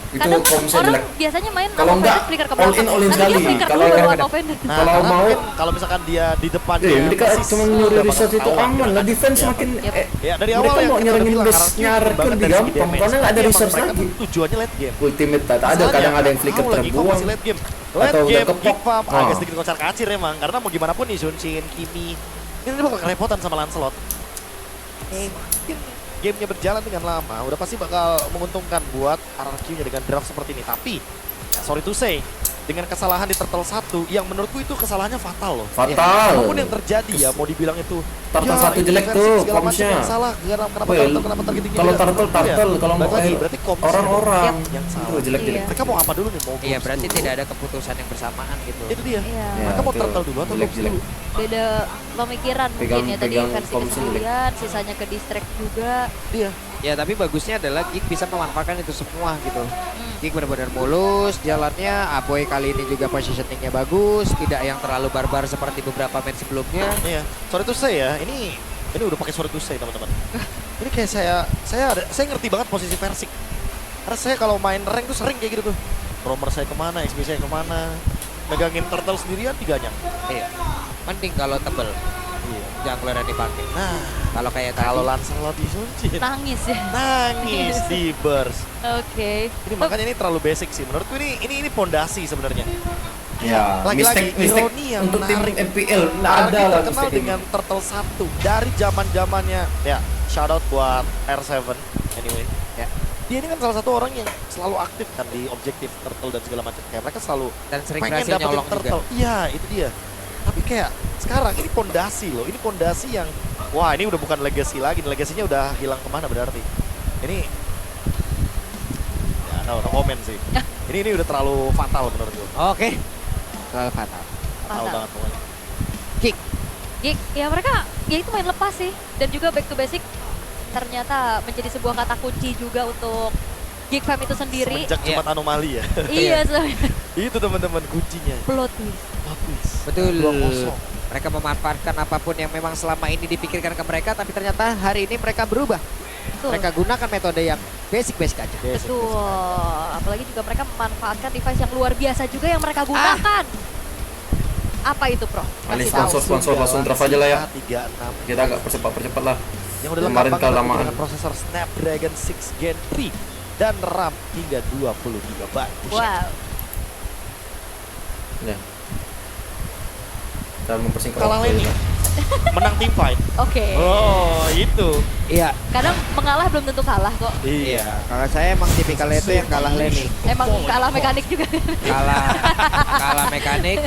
Itu Kadang kalau kan misalnya orang jelek. biasanya main Kalau sama enggak, Fender flicker ke all in, belakang. all in Nanti dia sekali. flicker Kalau dulu yang baru ada. offender. Nah, Kalau karena mau- mungkin kalau misalkan dia di depannya Iya, mereka persis, cuma udah nyuri bakal resource itu ketahuan. aman lah, defense Ya, makin Yep. Ya dari awal mereka ya mau kita nyerangin udah bilang base-nya RRQ RRQ banget lebih dari segi gampang damage. karena nggak ada Tapi emang resource mereka lagi. tuh tujuannya late game. Ultimate tak ada, Masalahnya, kadang ada yang flicker tahu lagi, kok terbuang. masih late game. Atau Late udah game, kepok. Geekfam Ah. agak sedikit kocar kacir emang. Karena mau gimana pun nih, Shunshin, Kimi, ini bakal kerepotan sama Lancelot. Semakin gamenya berjalan dengan lama, udah pasti bakal menguntungkan buat RRQ-nya dengan draft seperti ini. Tapi, sorry to say, dengan kesalahan di Turtle 1 yang menurutku itu kesalahannya fatal loh. Fatal. Apapun yang terjadi ya, mau dibilang itu Turtle ya, 1 jelek versi tuh, segala macam komsnya. yang salah, kenapa Well, kenapa targeting kalau turtle, kalau mau berarti komsnya orang-orang yang salah. itu jelek-jelek. Iya. Mereka mau apa dulu nih? Mau Iya goals berarti dulu? tidak ada keputusan yang bersamaan gitu. Itu dia. Iya. Mereka mau itu turtle dulu atau goals jelek-jelek. dulu? Beda pemikiran mungkin Pegang- ya. Tadi pegang versi komsi kesendirian, sisanya ke distract juga. Iya. Ya tapi bagusnya adalah Gig bisa memanfaatkan itu semua gitu. Gig benar-benar mulus jalannya. Aboy kali ini juga positioningnya bagus, tidak yang terlalu barbar seperti beberapa match sebelumnya. Iya. Sorry to say ya, ini udah pakai sorry to say teman-teman. Ini kayak saya ngerti banget posisi Versik. Karena saya kalau main rank tuh sering kayak gitu tuh. Romer saya kemana, XP saya kemana. Megangin turtle sendirian tiganya. Iya. Mending kalau tebel. Iya. Jungler yang dipakai. Nah, Kalau kayak tadi. kalau Lancelot di Shunshin, Nangis ya. nangis di burst. Oke. Ini makanya ini terlalu basic sih. Menurutku ini pondasi sebenarnya. Ya, Lagi-lagi mistake ironi yang untuk tim menarik. MPL nggak Karena ada dia lah terkenal mistake dengan Turtle 1 dari zaman-zamannya. Ya, shout out buat R7 anyway. Ya. Dia ini kan salah satu orang yang selalu aktif kan di objektif Turtle dan segala macam. Kayak mereka selalu Dan sering pengen berhasil dapetin nyolong Turtle. juga. Iya, itu dia. Tapi kayak sekarang ini pondasi loh. Ini pondasi yang wah, ini udah bukan legacy lagi. Legasinya udah hilang kemana berarti. Ini ya no comment sih. Ini udah terlalu fatal menurut gue. Oke. bakal fatal. Tahu banget pokoknya. Kick. Gig, ya mereka ya itu main lepas sih. Dan juga back to basic ternyata menjadi sebuah kata kunci juga untuk Geek Fam itu sendiri. Semenjak Jumat anomali ya. Iya, sebenarnya. Itu teman-teman kuncinya. Plot twist. Betul. 2-0. Mereka memanfaatkan apapun yang memang selama ini dipikirkan ke mereka, tapi ternyata hari ini mereka berubah. Betul. Mereka gunakan metode yang basic-basic aja. Betul. Apalagi juga mereka memanfaatkan device yang luar biasa juga yang mereka gunakan. Apa itu, Pro? Alih Kasih tahu. sponsor langsung draft aja lah ya. 36. Kita agak percepat lah. Yang udah lengkap Kemarin banget kelamaan. dengan prosesor Snapdragon 6 Gen 3 dan RAM hingga 20 GB. Wow. Ya. Kita mempersingkat Kalah waktu Lenny. ya. Menang tim fight. Oke. Oh, itu. Iya. Kadang mengalah belum tentu kalah kok. Iya. Kalau saya emang tipikalnya itu yang kalah Lenny. Emang kalah mekanik juga. Kalah mekanik,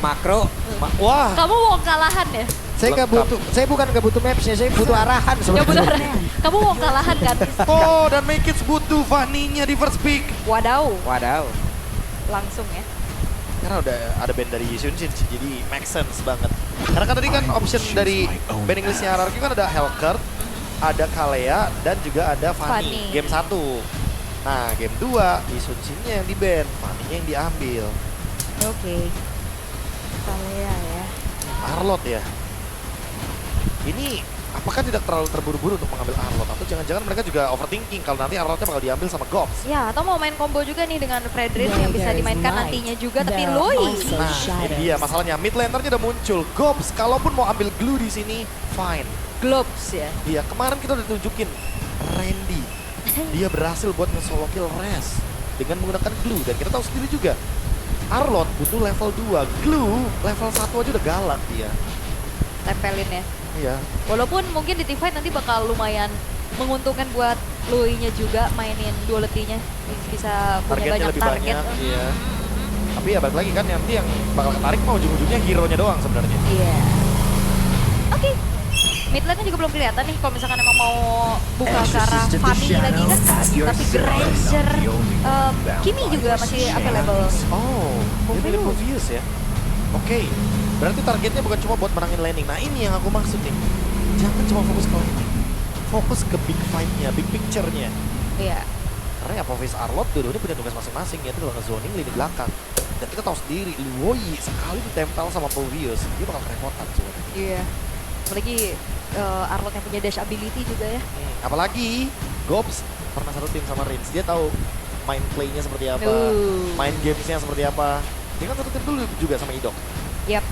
makro. Wah, Kamu mau kalahan ya? Saya nggak butuh, saya bukan nggak butuh mapsnya, saya butuh arahan Ya sebenarnya. benar. Kamu mau kalahan kan? oh dan Make It butuh Fanny-nya di first pick. Wadaw. Wadaw. Langsung ya. Karena udah ada band dari Yunshin sih, jadi make sense banget. Karena kan tadi kan option dari banding listnya RRQ kan ada Hellcurt, ada Kalea, dan juga ada Fanny. Fanny. Game 1. Nah, game 2, Yunshin-nya yang di ban, Fanny-nya yang diambil. Oke. Kalea ya. Arlot ya. Ini apakah tidak terlalu terburu-buru untuk mengambil Arlot? Atau jangan-jangan mereka juga overthinking kalau nanti Arlotnya bakal diambil sama Gops? Ya, atau mau main combo juga nih dengan Fredrin yang bisa dimainkan nantinya juga, tapi Loi. Nah, ini dia masalahnya. Mid lanernya udah muncul. Gops, kalaupun mau ambil glue di sini, fine. Globes ya. Iya, kemarin kita udah tunjukin Randy. Dia berhasil buat nge-solo kill Res dengan menggunakan glue. Dan kita tahu sendiri juga, Arlot butuh level 2. Glue level 1 aja udah galak dia. Tempelin ya. Iya. Walaupun mungkin di teamfight nanti bakal lumayan menguntungkan buat Loi-nya juga mainin duality-nya. Bisa punya Targetnya banyak lebih target. banyak. Iya. Tapi ya balik lagi kan, nanti yang bakal ketarik mau ujung-ujungnya hero-nya doang sebenarnya. Iya. Oke. Mid lane-nya juga belum kelihatan nih kalau misalkan emang mau buka ke arah Fanny lagi kan. Tapi Granger, Kimi juga masih available. Oh, dia pilih Movius ya. Oke, berarti targetnya bukan cuma buat menangin laning. Nah ini yang aku maksud nih. Jangan cuma fokus ke laning. Fokus ke big fight-nya, big picture-nya. Iya. Karena ya Apophis Arlot dua-duanya punya tugas masing-masing, yaitu kalau nge-zoning lini belakang. Dan kita tahu sendiri, Luoyi sekali ditempel sama Povius, dia bakal kerepotan sebenarnya. Iya. Apalagi Arlot yang punya dash ability juga ya. Apalagi Gobs pernah satu tim sama Rins, dia tahu main play-nya seperti apa, main games-nya seperti apa. Dia kan satu tim dulu juga sama Idok. Yap.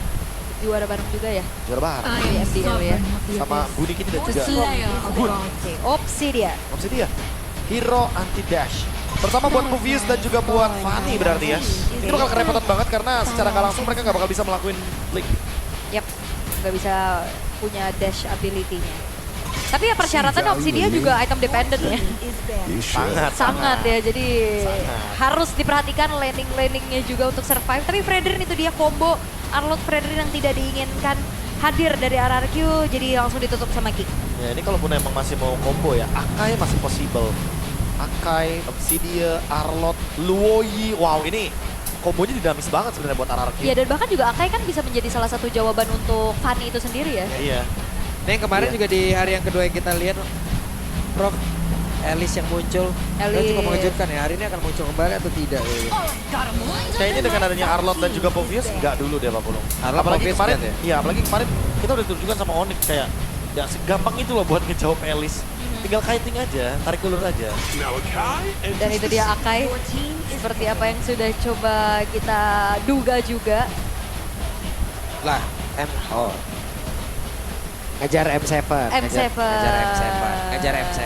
Juara bareng juga ya Juara bareng. di FDL ya. Sama Budi kita dan juga Oke, Obsidian. Obsidian. Hero anti dash. Bersama buat Movius dan juga buat Fanny berarti ya. Itu bakal kerepotan banget karena secara nggak langsung mereka nggak bakal bisa melakukan blink. Yap, nggak bisa punya dash ability-nya. Tapi ya persyaratannya Obsidian juga item dependent ya. Sangat ya, jadi harus diperhatikan landing-landingnya juga untuk survive. Tapi Fredrin itu dia combo Arlot Fredrin yang tidak diinginkan hadir dari RRQ, jadi langsung ditutup sama Kick. Ya ini kalaupun emang masih mau combo ya, Akai masih possible. Akai, Obsidian, Arlot, Luoyi, wow ini kombonya dinamis banget sebenarnya buat RRQ. Ya dan bahkan juga Akai kan bisa menjadi salah satu jawaban untuk Fanny itu sendiri ya. Iya. Nah yang kemarin juga di hari yang kedua yang kita lihat, Prof, Alice yang muncul, itu cukup mengejutkan ya. Hari ini akan muncul kembali atau tidak? Kayaknya dengan adanya Arlot dan juga Povius enggak dulu deh Pak Pulung. Arlot, Apalagi Povius kemarin, kan ya? iya apalagi kemarin kita udah tunjukkan sama Onyx kayak nggak segampang itu loh buat ngejawab Alice. Tinggal kiting aja, tarik ulur aja. Dan itu dia Akai, seperti apa yang sudah coba kita duga juga. Lah, ngejar M7. M7. Ngejar M7.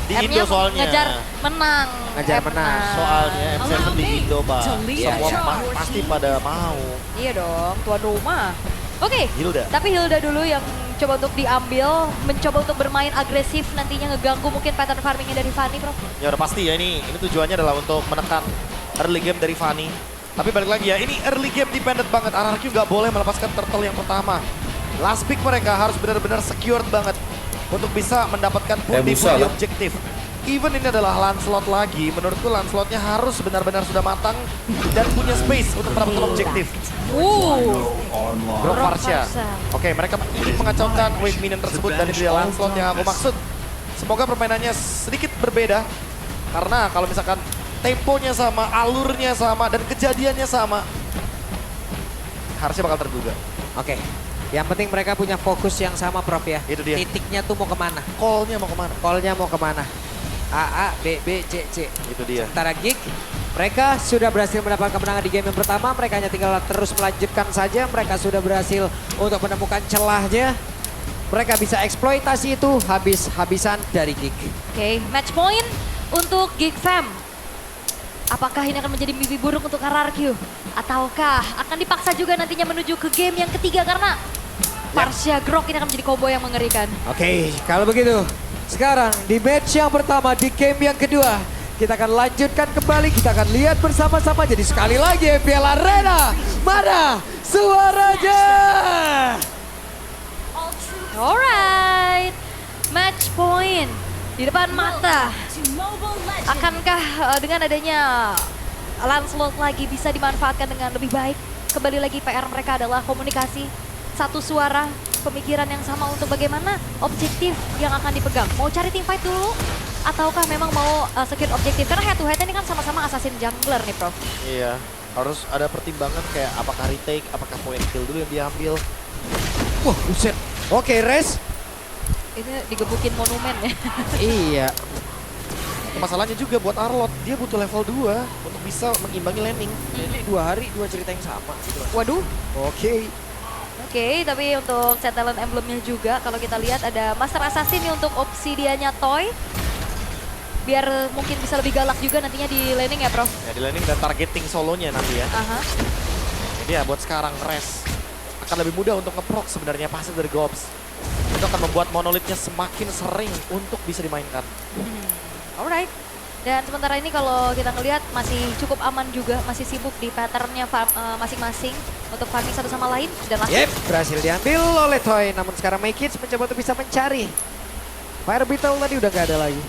Di M-nya Indo soalnya. Ngejar menang. Ngejar menang. Soalnya M7 di Indo Pak. Semua pasti pada mau. Iya dong, tuan rumah. Oke, Hilda. tapi Hilda dulu yang coba untuk diambil, mencoba untuk bermain agresif nantinya ngeganggu mungkin pattern farmingnya dari Fanny, Prof. Ya udah pasti ya ini tujuannya adalah untuk menekan early game dari Fanny. Tapi balik lagi ya, ini early game dependent banget. RRQ nggak boleh melepaskan turtle yang pertama. Last pick mereka harus benar-benar secured banget untuk bisa mendapatkan pundi-pundi objektif. even ini adalah Lancelot lagi, menurutku Lancelotnya harus benar-benar sudah matang dan punya space untuk mendapatkan objektif. Grok Varsha. Oke, mereka ingin mengacaukan wave minion tersebut dan itu dia Lancelot yang aku maksud. Semoga permainannya sedikit berbeda. Karena kalau misalkan temponya sama, alurnya sama, dan kejadiannya sama, harusnya bakal terduga. Oke. Yang penting mereka punya fokus yang sama, Prof ya. Itu dia. Titiknya tuh mau kemana? Call-nya mau kemana? Call-nya mau kemana? A, B, B, C, C. Itu dia. Sementara Geek, mereka sudah berhasil mendapatkan kemenangan di game yang pertama. Mereka hanya tinggal terus melanjutkan saja. Mereka sudah berhasil untuk menemukan celahnya. Mereka bisa eksploitasi itu habis-habisan dari Geek. Oke, match point untuk Geek Fam. Apakah ini akan menjadi mimpi buruk untuk RRQ? Ataukah akan dipaksa juga nantinya menuju ke game yang ketiga karena Varsha Grok ini akan menjadi combo yang mengerikan. Oke, kalau begitu sekarang di match yang pertama, di game yang kedua, kita akan lanjutkan kembali, kita akan lihat bersama-sama. Jadi sekali lagi FPL Arena, mana suaranya? Alright, match point di depan mata. Akankah dengan adanya Lancelot lagi bisa dimanfaatkan dengan lebih baik? Kembali lagi PR mereka adalah komunikasi, satu suara, pemikiran yang sama untuk bagaimana objektif yang akan dipegang. Mau cari team fight dulu? Ataukah memang mau secure objektif? Karena head to head ini kan sama-sama assassin jungler nih, Prof. Iya, harus ada pertimbangan kayak apakah retake, apakah point kill dulu yang diambil. Wah, buset. Oke, Res. Ini digebukin monumen ya. Iya. Masalahnya juga buat Arlot, dia butuh level 2 untuk bisa mengimbangi landing. Ini 2 hari 2 cerita yang sama gitu. Waduh. Oke. Oke, tapi untuk set talent emblemnya juga kalau kita lihat ada Master Assassin nih untuk Obsidiannya Toy. Biar mungkin bisa lebih galak juga nantinya di laning ya, Prof. Ya, di landing dan targeting solonya nanti ya. Aha. Jadi ya buat sekarang Res akan lebih mudah untuk ngeproc sebenarnya pasif dari Gobs. Itu akan membuat monolithnya semakin sering untuk bisa dimainkan. Alright. Dan sementara ini kalau kita ngelihat masih cukup aman juga, masih sibuk di patternnya masing-masing untuk farming satu sama lain. Dan langsung Berhasil diambil oleh Toy, namun sekarang Make It mencoba untuk bisa mencari. Fire Beetle tadi udah gak ada lagi.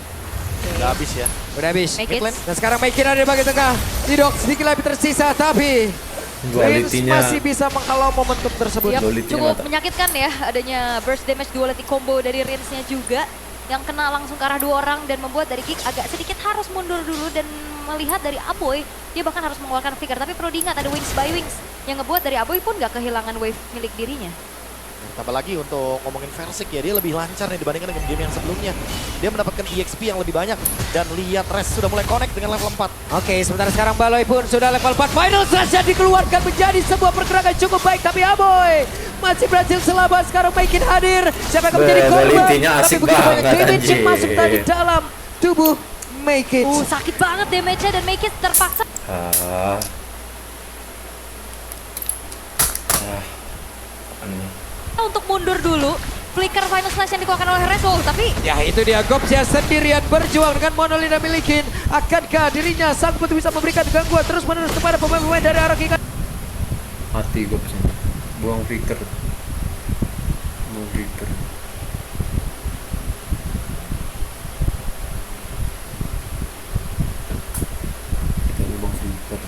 Udah habis ya. Udah habis. Make It. Dan sekarang Make It ada di bagian tengah. Tidok sedikit lebih tersisa, tapi Prince Duality-nya masih bisa menghalau momentum tersebut. Yap, Duality-nya cukup mantap. menyakitkan ya adanya burst damage duality combo dari Rins-nya juga. Yang kena langsung ke arah 2 orang dan membuat dari Geek agak sedikit harus mundur dulu dan melihat dari Aboy, dia bahkan harus mengeluarkan flicker. Tapi perlu diingat ada Wings by Wings yang ngebuat dari Aboy pun gak kehilangan wave milik dirinya. Tambah lagi untuk ngomongin Versik ya, dia lebih lancar nih dibandingkan dengan game yang sebelumnya. Dia mendapatkan EXP yang lebih banyak dan lihat Res sudah mulai connect dengan level 4. Oke, sementara sekarang Baloy pun sudah level 4. Final saja dikeluarkan menjadi sebuah pergerakan cukup baik. Tapi Aboy masih berhasil selamat. Sekarang Make It hadir. Siapa yang akan menjadi korban? Duality-nya Tapi asik begitu banyak banget, damage yang anjir. masuk tadi dalam tubuh Make It. Sakit banget damage-nya dan Make It terpaksa. Untuk mundur dulu, flicker final slash yang dikeluarkan oleh Reso, tapi Ya itu dia, Gobsya sendirian berjuang dengan monolith yang milikin. Akankah dirinya sanggup untuk bisa memberikan gangguan terus menerus kepada pemain-pemain dari arah Kika? Mati gue kesini. Buang flicker. Buang flicker. Kita buang flicker.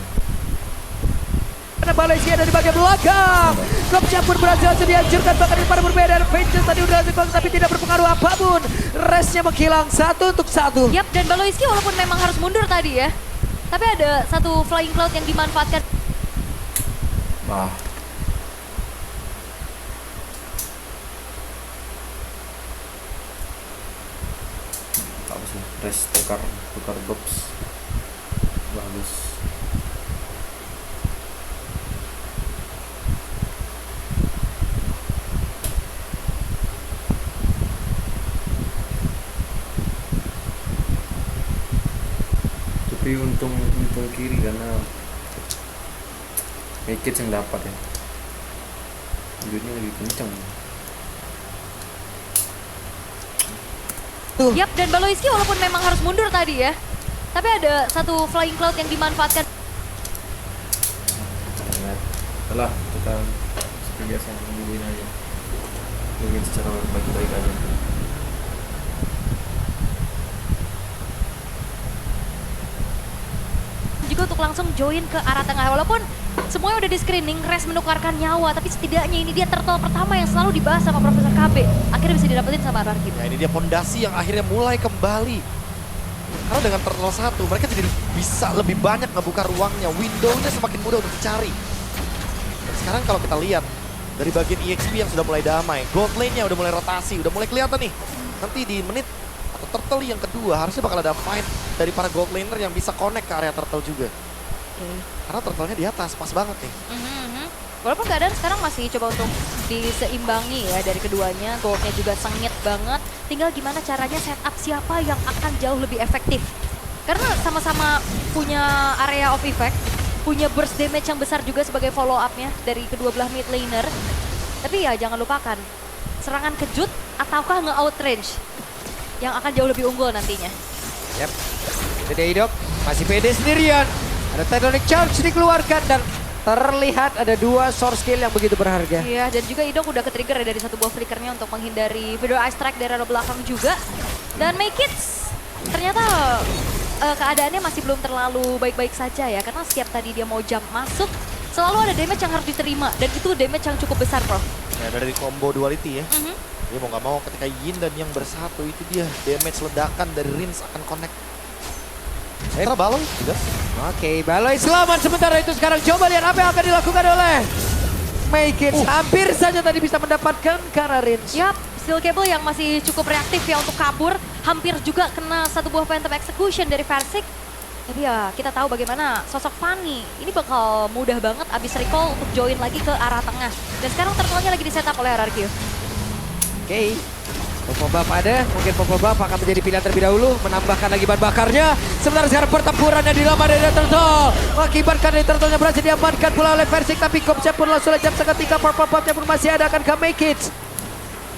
Karena Malaysia ada di bagian belakang. Gobsya pun berhasil dihancurkan bahkan di para berbeda. Vengeance tadi udah hasil tapi tidak berpengaruh apapun. Resnya menghilang 1 untuk 1. yap, dan Baloiski walaupun memang harus mundur tadi ya, tapi ada satu flying cloud yang dimanfaatkan. Wah. Apa sih? Res tukar box. Bagus. Tapi untung kiri karena Make It yang dapat ya. Duitnya lebih kenceng. Yap, dan Baloiski walaupun memang harus mundur tadi ya, tapi ada satu flying cloud yang dimanfaatkan. Setelah kita seperti biasa nungguin aja. Nungguin secara baik-baik aja. langsung join ke arah tengah. Walaupun semuanya udah di screening, Res menukarkan nyawa, tapi setidaknya ini dia turtle pertama yang selalu dibahas sama Profesor KB. Akhirnya bisa didapetin sama RRQ. Ya ini dia pondasi yang akhirnya mulai kembali. Karena dengan turtle 1 mereka jadi bisa lebih banyak ngebuka ruangnya. Window-nya semakin mudah untuk dicari. Dan sekarang kalau kita lihat dari bagian EXP yang sudah mulai damai, gold lane-nya udah mulai rotasi, udah mulai kelihatan nih. Nanti di menit atau turtle yang kedua harusnya bakal ada fight dari para gold laner yang bisa connect ke area turtle juga. Karena turtle-nya di atas, pas banget nih. Walaupun keadaan sekarang masih coba untuk diseimbangi ya dari keduanya, goldnya juga sengit banget. Tinggal gimana caranya setup siapa yang akan jauh lebih efektif. Karena sama-sama punya area of effect, punya burst damage yang besar juga sebagai follow up-nya dari kedua belah mid laner. Tapi ya jangan lupakan, serangan kejut ataukah nge-outrange yang akan jauh lebih unggul nantinya. Yap, itu dia Idok, masih pede sendirian. Ada Titanic Charge dikeluarkan dan terlihat ada 2 source skill yang begitu berharga. Iya, dan juga Idok udah ke-trigger ya dari satu buah flickernya untuk menghindari video ice strike dari arah belakang juga. Dan Make It ternyata keadaannya masih belum terlalu baik-baik saja ya, karena setiap tadi dia mau jump masuk, selalu ada damage yang harus diterima, dan itu damage yang cukup besar, Prof. Ya dari combo duality ya. Jadi mau nggak mau ketika Yin dan Yang bersatu itu dia damage ledakan dari Rins akan connect. Sementara Baloi juga. Oke, Baloi selamat sementara itu sekarang coba lihat apa yang akan dilakukan oleh Make It. Hampir saja tadi bisa mendapatkan Kararins. Yap, Steel Cable yang masih cukup reaktif ya untuk kabur. Hampir juga kena satu buah Phantom Execution dari Versik. Tapi ya kita tahu bagaimana sosok Fanny. Ini bakal mudah banget abis recall untuk join lagi ke arah tengah. Dan sekarang turtle-nya lagi di setup oleh RRQ. Oke, Popo Buff ada, mungkin Popo Buff akan menjadi pilihan terlebih dahulu, menambahkan lagi bahan bakarnya. Sementara sekarang pertempurannya dilamar dari Turtle. Mengakibatkan dari Turtle-nya berhasil diamankan pula oleh Versik, tapi Kopsnya pun langsung jam seketika, Purple Buff-nya pun masih ada, akan Make It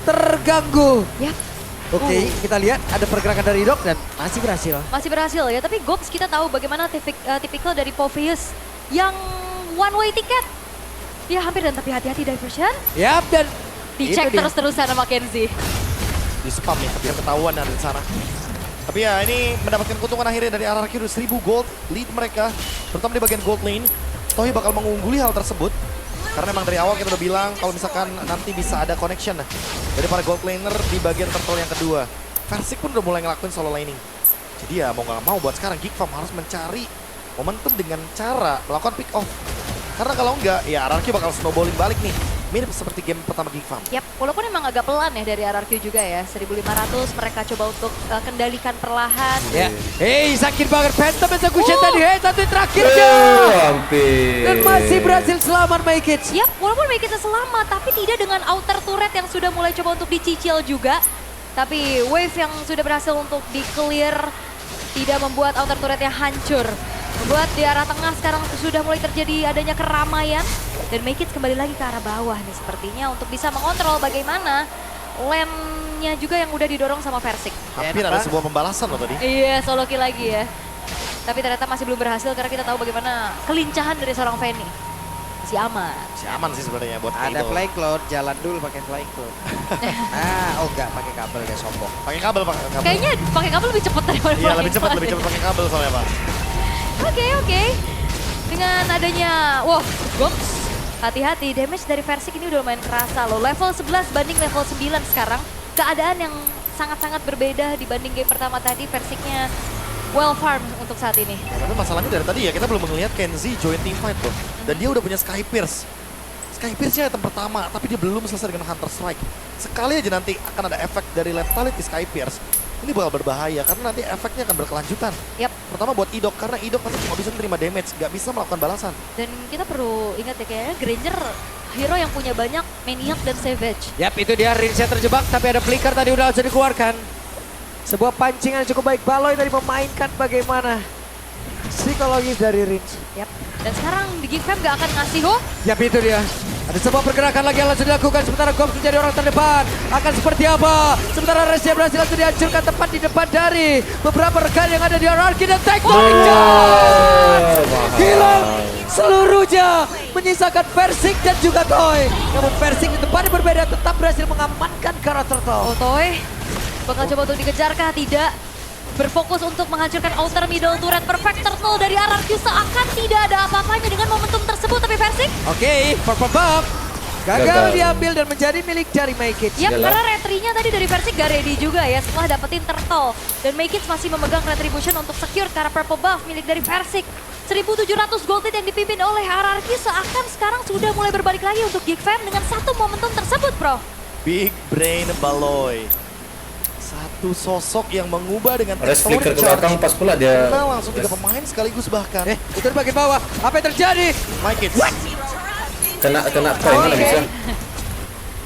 terganggu. Yap. Oke, kita lihat ada pergerakan dari Idok dan masih berhasil. Masih berhasil ya, tapi Gops kita tahu bagaimana tipikal dari Povius yang one way ticket. Dia hampir dan tapi hati-hati diversion. Yap, dan dicek itu dia. terus-terusan sama Kenzie. Di spam ya, biar ketahuan ada di sana. Tapi ya ini mendapatkan keuntungan akhirnya dari RRQ 1000 gold lead mereka. Terutama di bagian gold lane. Tohi bakal mengungguli hal tersebut. Karena memang dari awal kita udah bilang kalau misalkan nanti bisa ada connection dari para gold laner di bagian turtle yang kedua. Versik pun udah mulai ngelakuin solo laning. Jadi ya mau nggak mau buat sekarang Geek Farm harus mencari momentum dengan cara melakukan pick off. Karena kalau enggak ya RRQ bakal snowballing balik nih. Mirip seperti game pertama Geek Farm. Yap, walaupun emang agak pelan ya dari RRQ juga ya. 1500 mereka coba untuk kendalikan perlahan. Ya. Hei, sakit banget Phantom Execution tadi. Hei, satu terakhirnya. Hampir. Dan masih berhasil selamat Make It. Yap, walaupun Make It selamat, tapi tidak dengan outer turret yang sudah mulai coba untuk dicicil juga. Tapi wave yang sudah berhasil untuk di-clear tidak membuat outer turretnya hancur. Membuat di arah tengah sekarang sudah mulai terjadi adanya keramaian. Dan Make It kembali lagi ke arah bawah nih sepertinya untuk bisa mengontrol bagaimana lane-nya juga yang udah didorong sama Versik. Hampir ada sebuah pembalasan loh tadi. Iya, solo kill lagi ya. Tapi ternyata masih belum berhasil karena kita tahu bagaimana kelincahan dari seorang Fanny. Masih aman. Masih aman sih sebenarnya buat Ada itu. fly cloud, jalan dulu pakai fly cloud. Oh enggak, pakai kabel dia sombong. Pakai kabel, pakai kabel. Kayaknya pakai kabel lebih cepat daripada Iya, lebih cepat pakai kabel soalnya, Pak. Oke. Dengan adanya, Gops. Hati-hati, damage dari Versik ini udah lumayan kerasa loh. Level 11 banding level 9 sekarang. Keadaan yang sangat-sangat berbeda dibanding game pertama tadi. Versiknya well farm untuk saat ini. Ya, tapi masalahnya dari tadi ya kita belum melihat Kenzie join team fight loh. Dan dia udah punya Sky Pierce. Sky Pierce-nya item pertama, tapi dia belum selesai dengan Hunter Strike. Sekali aja nanti akan ada efek dari Lethality Sky Pierce. Ini bakal berbahaya karena nanti efeknya akan berkelanjutan. Yap. Pertama buat Idok, karena Idok nanti cuma bisa menerima damage, nggak bisa melakukan balasan. Dan kita perlu ingat ya kayaknya Granger hero yang punya banyak Maniac dan Savage. Yap, itu dia Rinsnya terjebak tapi ada flicker tadi udah langsung dikeluarkan. Sebuah pancingan yang cukup baik. Baloi tadi memainkan bagaimana psikologis dari Rins. Yap. Dan sekarang di Geek Fam gak akan ngasih hook. Yap, itu dia. Ada sebuah pergerakan lagi yang langsung dilakukan sementara Gops menjadi orang terdepan. Akan seperti apa? Sementara Resya berhasil langsung dihancurkan tepat di depan dari beberapa rekan yang ada di RRQ dan Tectonic Charge. Hilang seluruhnya, menyisakan Versik dan juga Toy. Namun Versik di tempatnya berbeda tetap berhasil mengamankan karakter Turtle. Toy bakal coba untuk dikejar kah? Tidak. berfokus untuk menghancurkan outer middle turret. Perfect turtle dari RRQ seakan tidak ada apa-apanya dengan momentum tersebut. Tapi Versik, Oke, Purple Buff gagal diambil dan menjadi milik dari Maykits. ya karena retrinya tadi dari Versik gak ready juga ya setelah dapetin turtle. Dan Maykits masih memegang retribution untuk secure karena purple buff milik dari Versik. 1.700 gold lead yang dipimpin oleh RRQ seakan sekarang sudah mulai berbalik lagi untuk Geek Fam dengan satu momentum tersebut, bro. Big Brain Baloy. Satu sosok yang mengubah dengan Res flicker ke charge. belakang pas pula dia. Nah, langsung 3 pemain sekaligus bahkan. Itu di bagian bawah. Apa yang terjadi? Maykits. Kena toy mana bisa?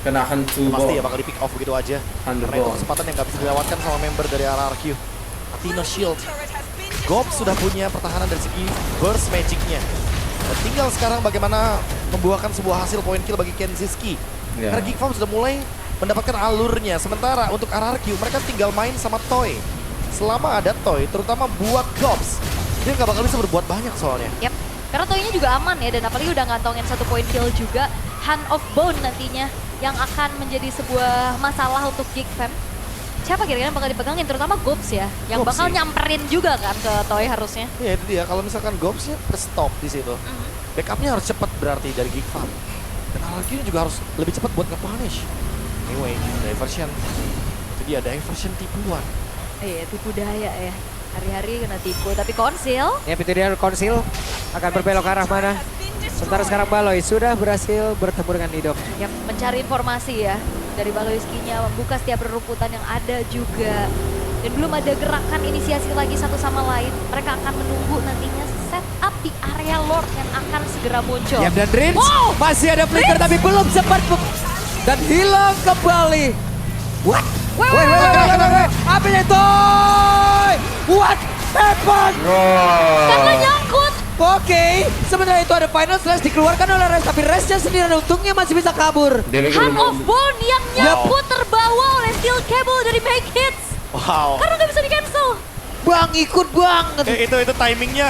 Kena hantu Pasti ya bawah. bakal di pick off begitu aja. Hantu Karena itu bawah. kesempatan yang gak bisa dilewatkan sama member dari RRQ. Athena Shield. Gob sudah punya pertahanan dari segi burst magicnya. Dan tinggal sekarang bagaimana membuahkan sebuah hasil point kill bagi Kenziski. Ya. Karena Geek Farm sudah mulai mendapatkan alurnya. Sementara untuk RRQ mereka tinggal main sama Toy. Selama ada Toy, terutama buat Gobs, dia nggak bakal bisa berbuat banyak soalnya. Yap, karena toynya juga aman ya dan apalagi udah ngantongin 1 point kill juga. Hand of Bone nantinya yang akan menjadi sebuah masalah untuk Geek Fam. Siapa kira-kira yang bakal dipegangin, terutama Gobs ya, yang Gobs bakal sih. nyamperin juga kan ke Toy harusnya. Ya itu dia, kalau misalkan Gobsnya ke-stop di situ, backupnya harus cepat berarti dari Geek Farm. Dan RRQ juga harus lebih cepat buat nge-punish. Anyway, diversion. Itu dia, diversion tipuan. Iya, tipu daya ya. Hari-hari kena tipu, tapi konsil. Ya, itu dia konsil akan berbelok ke arah mana. Sementara sekarang Baloy sudah berhasil bertemu dengan Nidok. Yang mencari informasi ya dari Baloyskinya, membuka setiap rerumputan yang ada juga. Dan belum ada gerakan inisiasi lagi satu sama lain. Mereka akan menunggu nantinya setup di area Lord yang akan segera muncul. Yap, dan Rins Wow! masih ada flicker tapi belum sempat dan hilang kembali. What? Wait. Apa yang Toy? What happened? Karena nyangkut. Oke, sementara itu ada final slash dikeluarkan oleh Res, tapi Resnya sendiri untungnya masih bisa kabur. Hand of Bone yang nyangkut terbawa oleh steel cable dari Maykits. Wow. Karena nggak bisa di-cancel. Bang, ikut bang.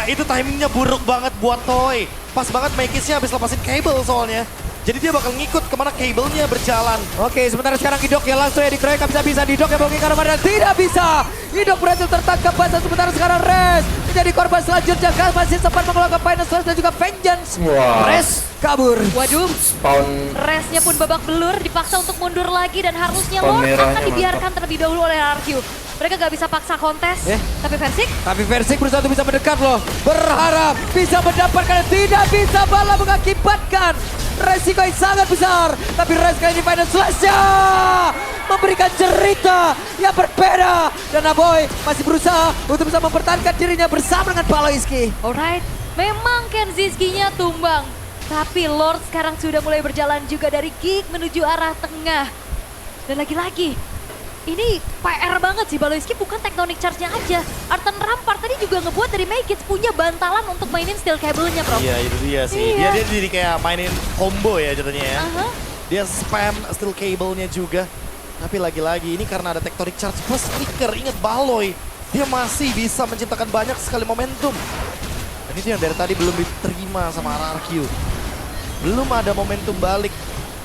Itu timingnya buruk banget buat Toy. Pas banget Maykitsnya habis lepasin cable soalnya. Jadi dia bakal ngikut kemana kabelnya berjalan. Oke, sementara sekarang Idok yang langsung ya dikeroyok bisa Idok yang bongkar dan tidak bisa. Idok berhasil tertangkap basah sementara sekarang Res menjadi korban selanjutnya. Gas masih sempat mengeluarkan final slash dan juga vengeance. Wah. Res kabur. Waduh, Spawn Resnya pun babak belur, dipaksa untuk mundur lagi dan harusnya Spawn Lord merahnya akan dibiarkan mantap. terlebih dahulu oleh RRQ. Mereka gak bisa paksa kontes, tapi Versik Tapi Versik berusaha untuk bisa mendekat loh. Berharap bisa mendapatkan, tidak bisa, malah mengakibatkan resiko yang sangat besar. Tapi Res kali ini final slash-nya memberikan cerita yang berbeda. Dan Aboy masih berusaha untuk bisa mempertahankan dirinya bersama dengan Baloyski. Alright, memang Kenziski-nya tumbang. Tapi Lord sekarang sudah mulai berjalan juga dari Geek menuju arah tengah. Dan lagi-lagi, ini PR banget sih Baloyski, bukan Tectonic Charge-nya aja. Artan Rampart tadi juga ngebuat dari Maykits punya bantalan untuk mainin steel cable-nya, bro. Iya itu dia sih. Iya. Dia jadi kayak mainin combo ya jatuhnya ya. Aha. Dia spam steel cable-nya juga. Tapi lagi-lagi ini karena ada tectonic charge plus flicker. Ingat Baloy, dia masih bisa menciptakan banyak sekali momentum. Dan itu yang dari tadi belum diterima sama RRQ. Belum ada momentum balik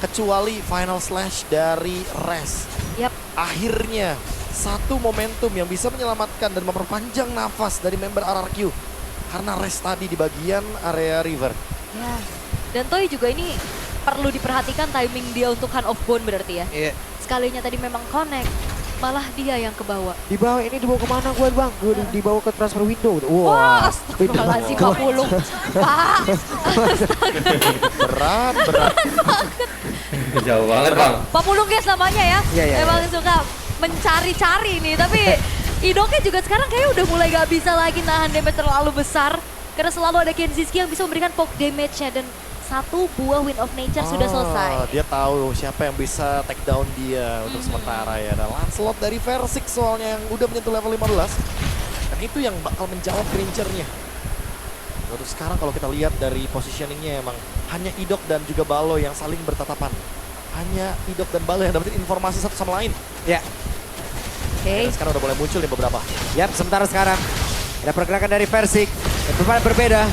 kecuali final slash dari Res. Yap. Akhirnya satu momentum yang bisa menyelamatkan dan memperpanjang nafas dari member RRQ. Karena Res tadi di bagian area river. Ya. Dan Toy juga ini perlu diperhatikan timing dia untuk Hand of Bone berarti ya. Iya. Sekalinya tadi memang connect, malah dia yang kebawa. Di bawah ini dibawa kemana gue bang? Gue dibawa ke transfer window. Wah, astagfirullahaladzim Pak Pulung. Pak, Berat. jauh banget bang. Pak Pulung guys namanya ya. Iya. Emang suka mencari-cari nih, tapi Idoknya juga sekarang kayaknya udah mulai gak bisa lagi nahan damage terlalu besar. Karena selalu ada Kenziski yang bisa memberikan poke damage-nya dan satu buah Wind of Nature sudah selesai. Dia tahu siapa yang bisa take down dia untuk sementara ya. Dan Lancelot dari Versik soalnya yang udah menyentuh level 15. Dan itu yang bakal menjawab Grincher-nya. Untuk sekarang kalau kita lihat dari positioningnya emang hanya Idok dan juga Balo yang saling bertatapan. Hanya Idok dan Balo yang dapetin informasi satu sama lain. Ya. Oke. Dan sekarang udah mulai muncul nih beberapa. Yap, sementara sekarang ada pergerakan dari Versik. Yang berbeda.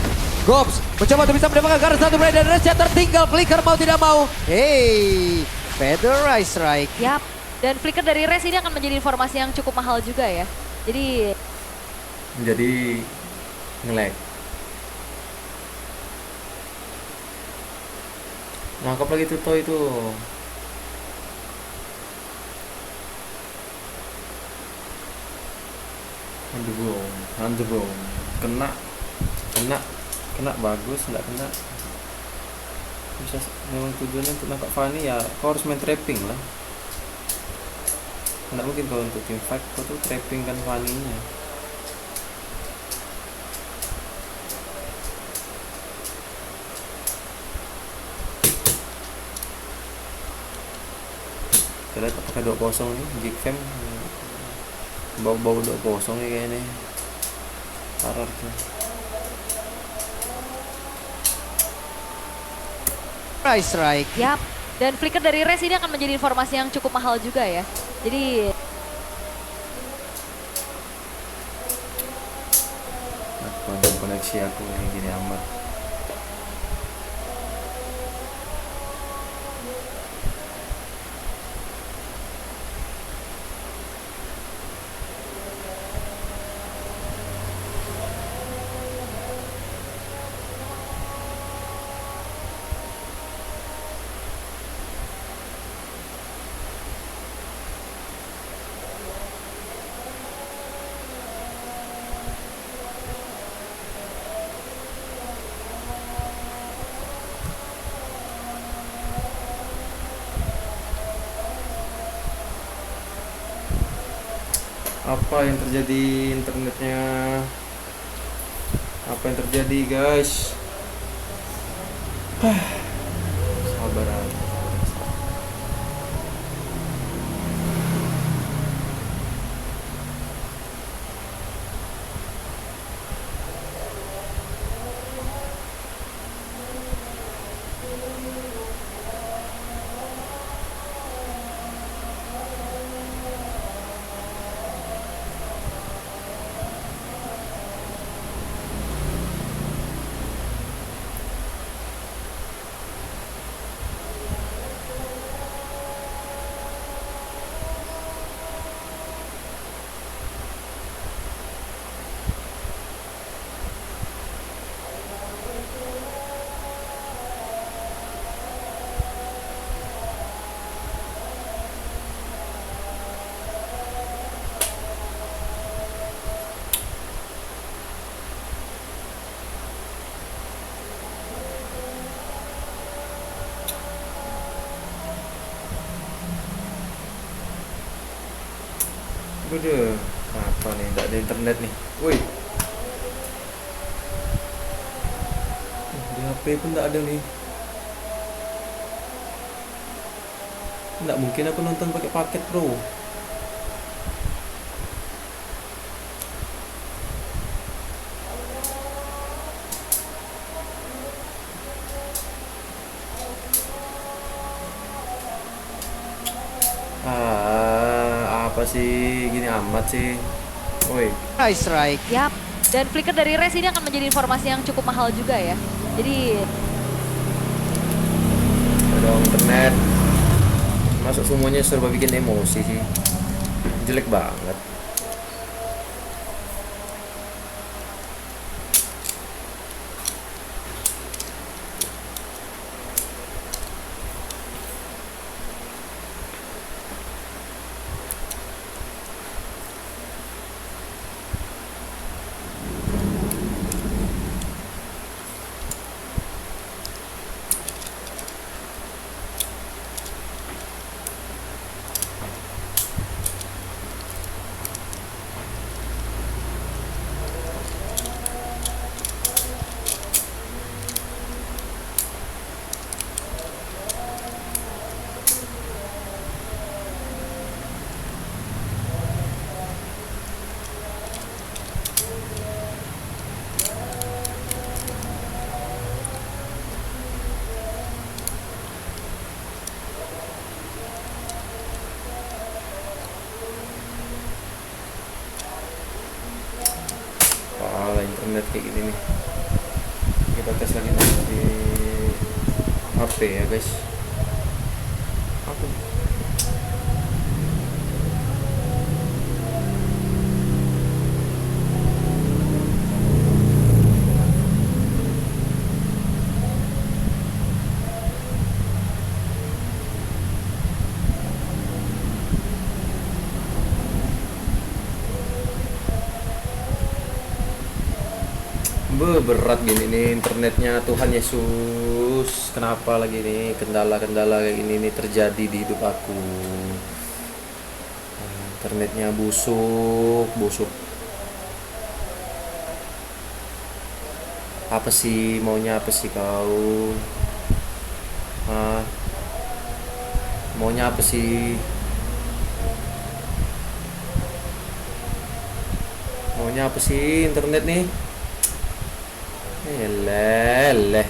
Gobs mencoba untuk bisa mendapatkan garis satu play dan Resnya tertinggal. Flicker mau tidak mau. Hey, Feather Ice Strike. Yap. Dan flicker dari Res ini akan menjadi informasi yang cukup mahal juga ya. Jadi jadi nge-lag. Nangkap lagi tuh toy itu. Aduh bro, kena bagus, nggak kena. Bisa memang tujuannya untuk nangkap Fanny ya, kau harus main trapping lah. Nggak mungkin kalau untuk team fight kau tuh trapping kan Fanny-nya. Kita lihat apakah 2-0 nih Geek Fam. Bau-bau 2-0 nih kayaknya. Parah tuh. Price strike. Yap. Dan flicker dari Res ini akan menjadi informasi yang cukup mahal juga ya. Jadi Koneksi aku yang gini amat. Apa yang terjadi internetnya? Apa yang terjadi guys? Sabar aja. Udah, apa nih? Nggak ada internet nih. Woi, di HP pun nggak ada nih. Nggak mungkin aku nonton pakai paket bro. Apa sih gini amat sih? Woi. Price strike. yap. Dan flicker dari Res ini akan menjadi informasi yang cukup mahal juga ya. Jadi Ada internet. Masuk semuanya serba bikin emosi sih. Jelek banget. Internet kayak gini nih. Kita tes lagi nih di HP ya guys. Aku Berat gini nih internetnya, Tuhan Yesus. Kenapa lagi nih kendala-kendala kayak gini nih terjadi di hidup aku? Internetnya busuk. Apa sih maunya, apa sih kau? Hah? Maunya apa sih? Maunya apa sih internet nih? Leleh.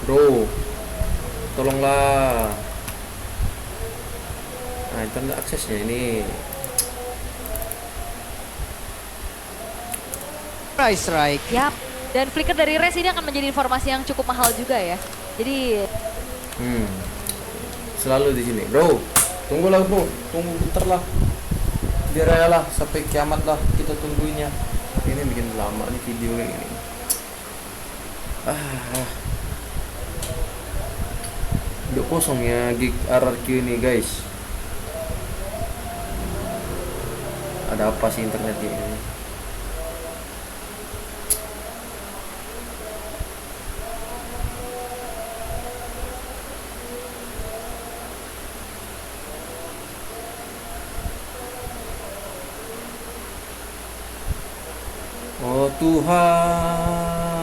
Bro, tolonglah. Nah, internet aksesnya ini. Price right. Yap. Dan flicker dari race ini akan menjadi informasi yang cukup mahal juga ya. Jadi Selalu di sini, bro. Tunggulah bro, tunggu bentar lah. Biar aja lah, sampai kiamat lah kita tungguinnya. Ini bikin lama nih video kayak gini. Udah kosong ya gig RRQ ini guys. Ada apa sih internetnya ini? Oh Tuhan.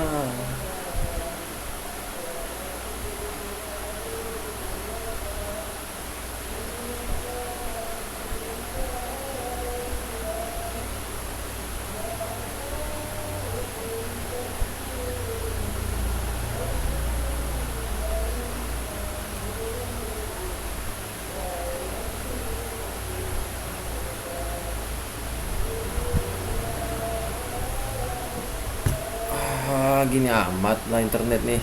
Gini amat lah internet nih.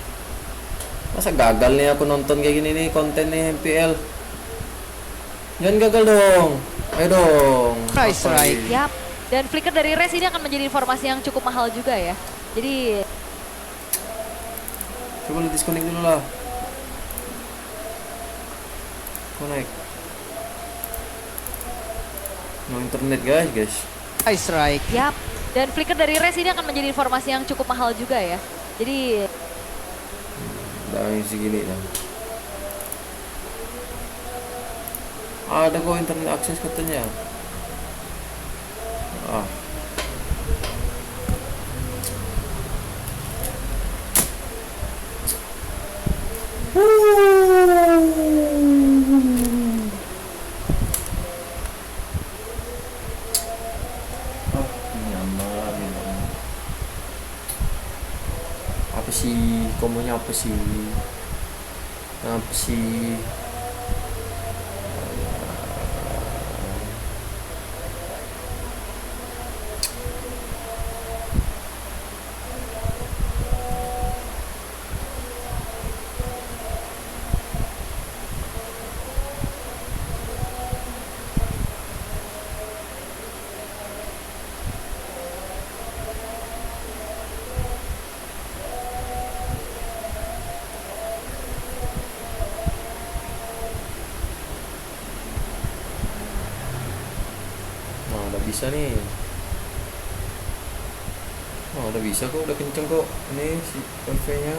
Masa gagal nih aku nonton kayak gini nih konten nih MPL. Jangan gagal dong. Ayo dong. Price Apa right. ini? yap. Dan flicker dari race ini akan menjadi informasi yang cukup mahal juga ya. Jadi Coba lu disconnect dulu lah. Connect. No internet guys. Price right. yap. Dan flicker dari race ini akan menjadi informasi yang cukup mahal juga ya. Jadi Udah segini lah. Ada kok internet akses katanya. Nyaman. Apa sih? Komonya apa sih? Apa sih? Udah bisa nih. Udah bisa kok, udah kenceng kok. Ini si wifi-nya.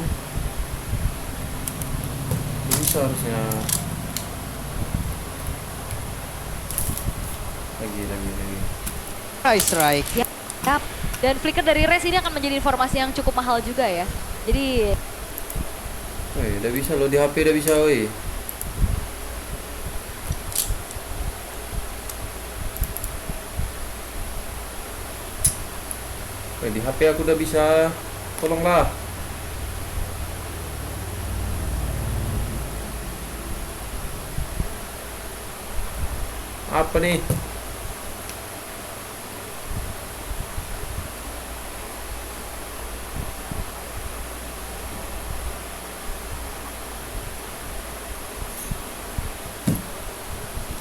Bisa harusnya. Lagi. Price right. yap. Dan flicker dari race ini akan menjadi informasi yang cukup mahal juga ya. Jadi Udah bisa loh, di HP udah bisa woi. Di HP aku udah bisa. Tolonglah. Apa nih?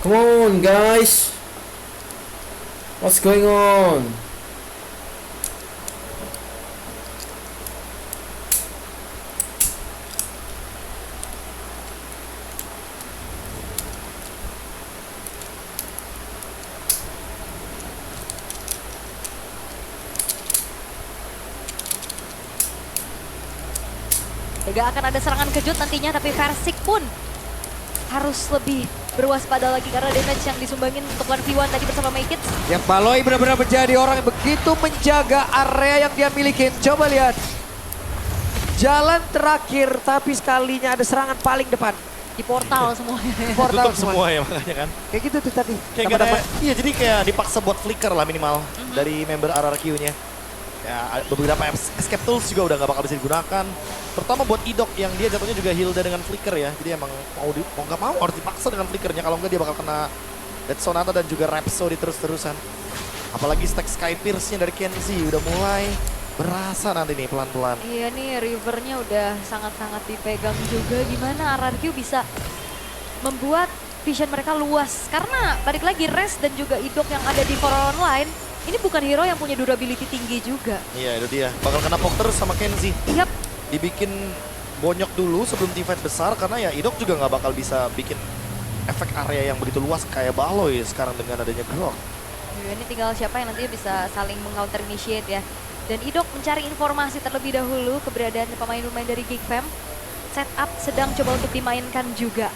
Come on, guys. What's going on? Gak akan ada serangan kejut nantinya, tapi Versik pun harus lebih berwaspada lagi karena damage yang disumbangin untuk 1v1 tadi bersama Make It. Yang Baloi benar-benar menjadi orang yang begitu menjaga area yang dia milikin. Coba lihat. Jalan terakhir, tapi sekalinya ada serangan paling depan. Di portal semuanya. Portal Tutup semua ya makanya kan. Kayak gitu tuh tadi. Kayak gak ada, iya jadi kayak dipaksa buat flicker lah minimal dari member RRQ-nya. Ya beberapa escape tools juga udah gak bakal bisa digunakan. Terutama buat Idok yang dia jatuhnya juga Hilda dengan flicker ya. Jadi emang mau gak mau harus dipaksa dengan flickernya. Kalau enggak dia bakal kena Dead Sonata dan juga Rhapsody terus-terusan. Apalagi stack Sky Pierce-nya dari Kenzie udah mulai berasa nanti nih pelan-pelan. Iya nih, Rivernya udah sangat-sangat dipegang juga. Gimana RRQ bisa membuat vision mereka luas. Karena balik lagi Res dan juga Idok yang ada di For All Online, ini bukan hero yang punya durability tinggi juga. Iya itu dia, bakal kena poke terus sama Kenzie. Yap. Dibikin bonyok dulu sebelum teamfight besar karena ya Idok juga nggak bakal bisa bikin efek area yang begitu luas kayak Baloi sekarang dengan adanya Grok. Ini tinggal siapa yang nantinya bisa saling meng-counter initiate ya. Dan Idok mencari informasi terlebih dahulu keberadaan pemain-pemain dari Geek Fam. Setup sedang coba untuk dimainkan juga.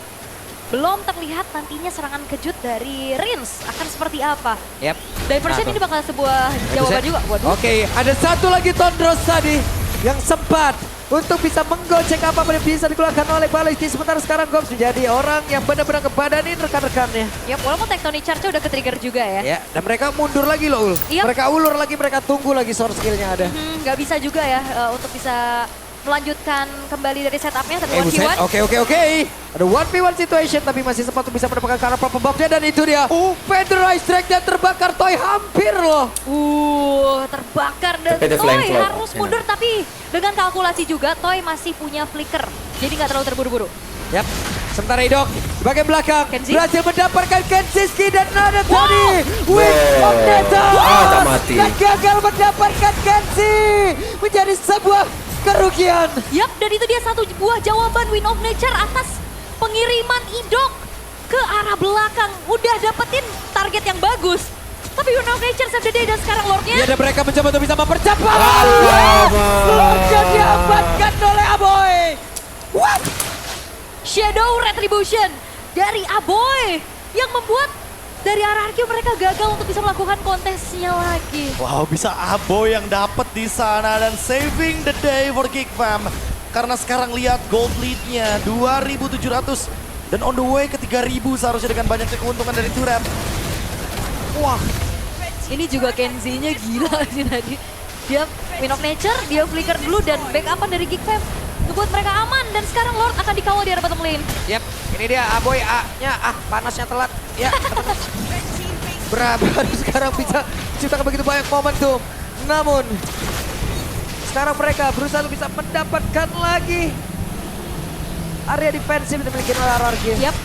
Belum terlihat nantinya serangan kejut dari Rins akan seperti apa. Yap. Diversion ini bakal sebuah jawaban juga. Waduh. Oke, ada satu lagi Tondros tadi yang sempat untuk bisa menggocek apa yang bisa dikeluarkan oleh Baloi. Sementara sekarang Goms menjadi orang yang benar-benar kebadanin rekan-rekannya. Ya walaupun Tectonic Charge udah ke-trigger juga ya. Ya, dan mereka mundur lagi loh Ul. Yap. Mereka ulur lagi, mereka tunggu lagi source skillnya ada. Nggak bisa juga ya untuk bisa melanjutkan kembali dari setupnya tapi 1v1. Oke. Ada 1v1 situation tapi masih sempat untuk bisa mendapatkan karena pop buff-nya dan itu dia. Federal Strike dan terbakar Toy hampir loh. Terbakar dan Tapi ada Toy flying cloud. harus mundur tapi dengan kalkulasi juga Toy masih punya flicker. Jadi nggak terlalu terburu-buru. Yap. Sementara Idok di bagian belakang Kenzie. berhasil mendapatkan Kenziski dan Nada tadi. Win of Wow. Nether. Tak mati. Dan gagal mendapatkan Kenzie. Menjadi sebuah kerugian. Yap, dan itu dia satu buah jawaban Win of Nature atas pengiriman Idok ke arah belakang. Udah dapetin target yang bagus. Tapi Win of Nature save the day dan sekarang Lordnya. Ya, dan mereka mencoba untuk bisa mempercepat. Alamak. Lordnya diamankan oleh Aboy. What? Shadow Retribution dari Aboy yang membuat dari RRQ mereka gagal untuk bisa melakukan kontesnya lagi. Wow, bisa Aboy yang dapat di sana dan saving the day for Geek Fam. Karena sekarang lihat gold lead-nya 2.700 dan on the way ke 3.000 seharusnya dengan banyaknya keuntungan dari Turret. Wah, ini juga Kenzie-nya gila sih tadi. Dia Win of Nature, dia flicker dulu dan backupan dari Geek Fam ngebuat mereka aman dan sekarang Lord akan dikawal di arah bottom lane. Yap, ini dia Aboy A-nya. Panasnya telat. Ya. Berapa sekarang bisa menciptakan begitu banyak momentum. Namun sekarang mereka berusaha untuk bisa mendapatkan lagi area defensif yang dimiliki oleh RRQ. Yap,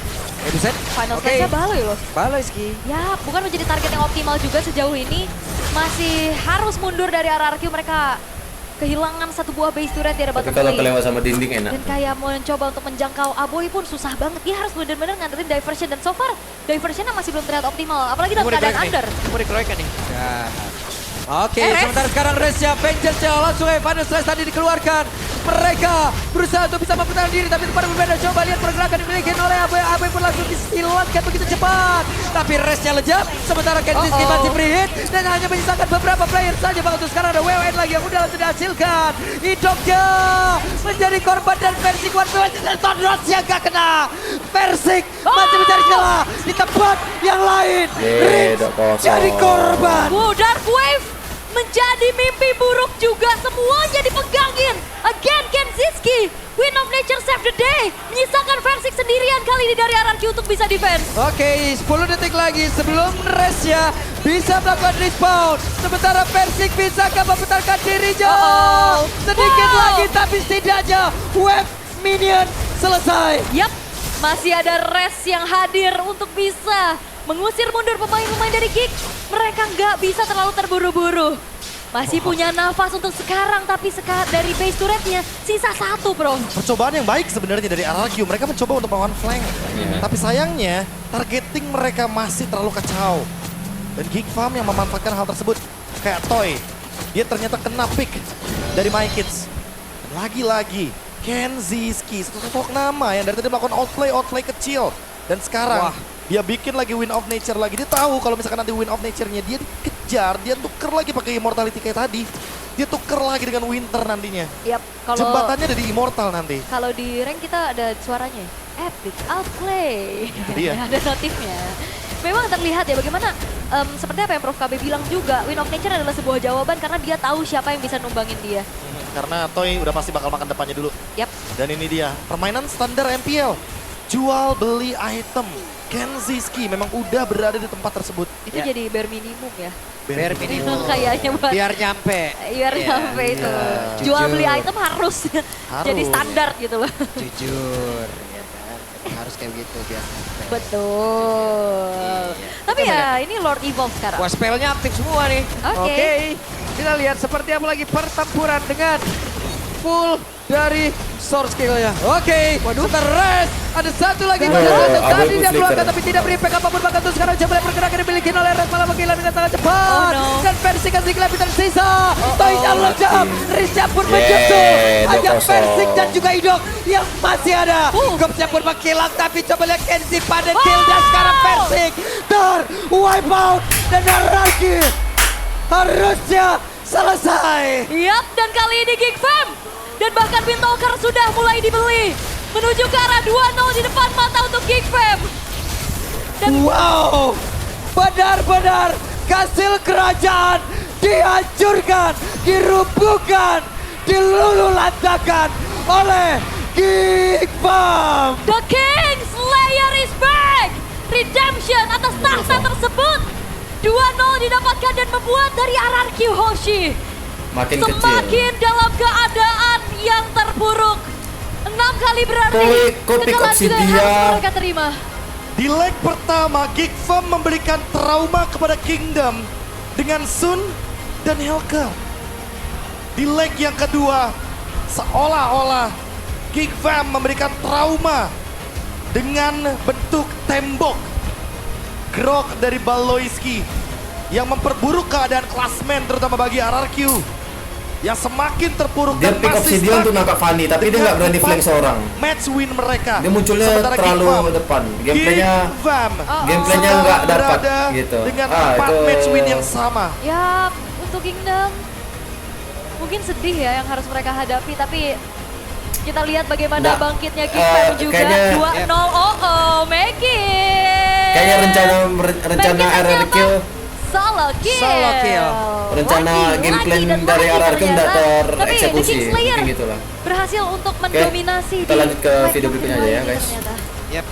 Buset. final Oke. stage-nya Baloi loh. Baloi Ski. Ya, bukan menjadi target yang optimal juga sejauh ini. Masih harus mundur dari RRQ, mereka kehilangan satu buah base turret di arah Tapi bottom kalau lane. kelewat sama dinding enak. Dan kayak mau mencoba untuk menjangkau Aboy pun susah banget. Dia harus benar-benar nganterin diversion dan so far diversionnya masih belum terlihat optimal. Apalagi dalam keadaan under. Mau dikeroyokkan nih. Ya. Oke, Res. sementara sekarang Resnya, Vengeance-nya langsung Final Slash tadi dikeluarkan. Mereka berusaha untuk bisa mempertahankan diri, tapi tempat berbeda. Coba lihat pergerakan dimiliki oleh Aboy. Aboy pun langsung disilatkan begitu cepat. Tapi Resnya lejap, sementara Kenziski masih free hit. Dan hanya menyisakan beberapa player saja Bang. Untuk sekarang ada WWN lagi yang udah langsung dihasilkan. Idoknya menjadi korban dan Versik dan Tondros yang gak kena. Versik masih mencari celah di tempat yang lain. Rins Dok kosong. jadi korban. Dark Wave menjadi mimpi buruk juga. Semuanya dipegangin. Again Kenziski, Win of Nature save the day. Menyisakan Versik sendirian kali ini dari RRQ untuk bisa defense. Oke, 10 detik lagi sebelum Resnya bisa melakukan respawn. Sementara Versik bisa mempertahankan dirinya. Sedikit Wow. lagi tapi setidaknya wave minion selesai. Yap, masih ada Res yang hadir untuk bisa mengusir mundur pemain-pemain dari Geek. Mereka nggak bisa terlalu terburu-buru. Masih punya nafas untuk sekarang, tapi dari base turretnya sisa satu, bro. Percobaan yang baik sebenarnya dari RRQ. Mereka mencoba untuk melawan flank. Tapi sayangnya targeting mereka masih terlalu kacau. Dan Geek Fam yang memanfaatkan hal tersebut. Kayak Toy. Dia ternyata kena pick dari My Kids. Dan lagi-lagi Kenziski, sosok nama yang dari tadi melakukan outplay kecil. Dan sekarang dia bikin lagi Win of Nature lagi. Dia tahu kalau misalkan nanti Win of Nature-nya dia dikejar, dia tuker lagi pakai Immortality kayak tadi. Dia tuker lagi dengan Winter nantinya. Yap, kalau Jembatannya ada di Immortal nanti. kalau di rank kita ada suaranya. Epic outplay. dia. Ada notifnya. Memang terlihat ya bagaimana seperti apa yang Prof KB bilang juga, Win of Nature adalah sebuah jawaban karena dia tahu siapa yang bisa numbangin dia. Karena Toy udah pasti bakal makan depannya dulu. Yap. Dan ini dia, permainan standar MPL. Jual beli item. Kenziski memang udah berada di tempat tersebut. Itu jadi bare minimum ya. Bare minimum. Kayaknya buat Biar nyampe. biar nyampe itu. Jual beli item harus jadi standar gitu loh. Jujur. Ya kan? Emang harus kayak gitu biar nyampe. Betul. Tapi ya ini Lord Evolve sekarang. Wah, spellnya aktif semua nih. Oke. Kita lihat seperti apa lagi pertempuran dengan full dari source skill-nya. Oke, terus ada satu lagi Wow, tadi dia Abu keluarkan Flicker. tapi tidak berimpact apapun, bahkan tuh sekarang coba pergerakan dimiliki oleh Red malah menghilang dengan sangat cepat. Oh, no. Dan Persik kasih Klepi tersisa. Toynya lengkap, Rizya pun Yeah, menjunjung. Hanya 2-0. Persik dan juga Idok yang masih ada. Gopsnya pun menghilang tapi coba lihat Kenzie pada kill dan sekarang Persik wipe out dan lagi harusnya selesai. Yap, dan kali ini Geek Fam dan bahkan Windtalker sudah mulai dibeli menuju ke arah 2-0 di depan mata untuk Geek Fam. Dan Wow, benar-benar kastil kerajaan dihancurkan, dirubuhkan, dilululantakan oleh Geek Fam. The King Slayer is back. Redemption atas tahta tersebut. 2-0 didapatkan dan membuat dari RRQ Hoshi Makin semakin kecil. dalam keadaan yang terpuruk. 6 kali berarti Kok pick kekalahan juga yang Obsidian? harus mereka terima. Di leg pertama, Geek Fam memberikan trauma kepada Kingdom dengan Sun dan Helker. Di leg yang kedua, seolah-olah Geek Fam memberikan trauma dengan bentuk tembok. Grok dari Baloiski yang memperburuk keadaan klasmen terutama bagi RRQ. Yang semakin terpuruk Dia dan pick masih Obsidian stuck tuh nangkap Fanny, tapi dia nggak berani flank seorang. match win mereka. Dia munculnya Sementara terlalu Geek Fam, depan. Gameplaynya Geek Fam gameplaynya sedang nggak dapat berada gitu. dengan Ah, 4 itu- match win yang sama. Ya, untuk Kingdom mungkin sedih ya yang harus mereka hadapi, tapi kita lihat bagaimana Nggak, bangkitnya Geek Fam juga. kayaknya- 2-0, make it. Kayaknya rencana Make it RRQ ternyata solo kill. Solo kill. rencana game plan dan dari lagi RRQ nggak ternyata. Tapi The tereksekusi, King Slayer mungkin gitu lah. berhasil untuk mendominasi kita lanjut ke leg video berikutnya aja ya, kedua ini guys. ternyata. Yep.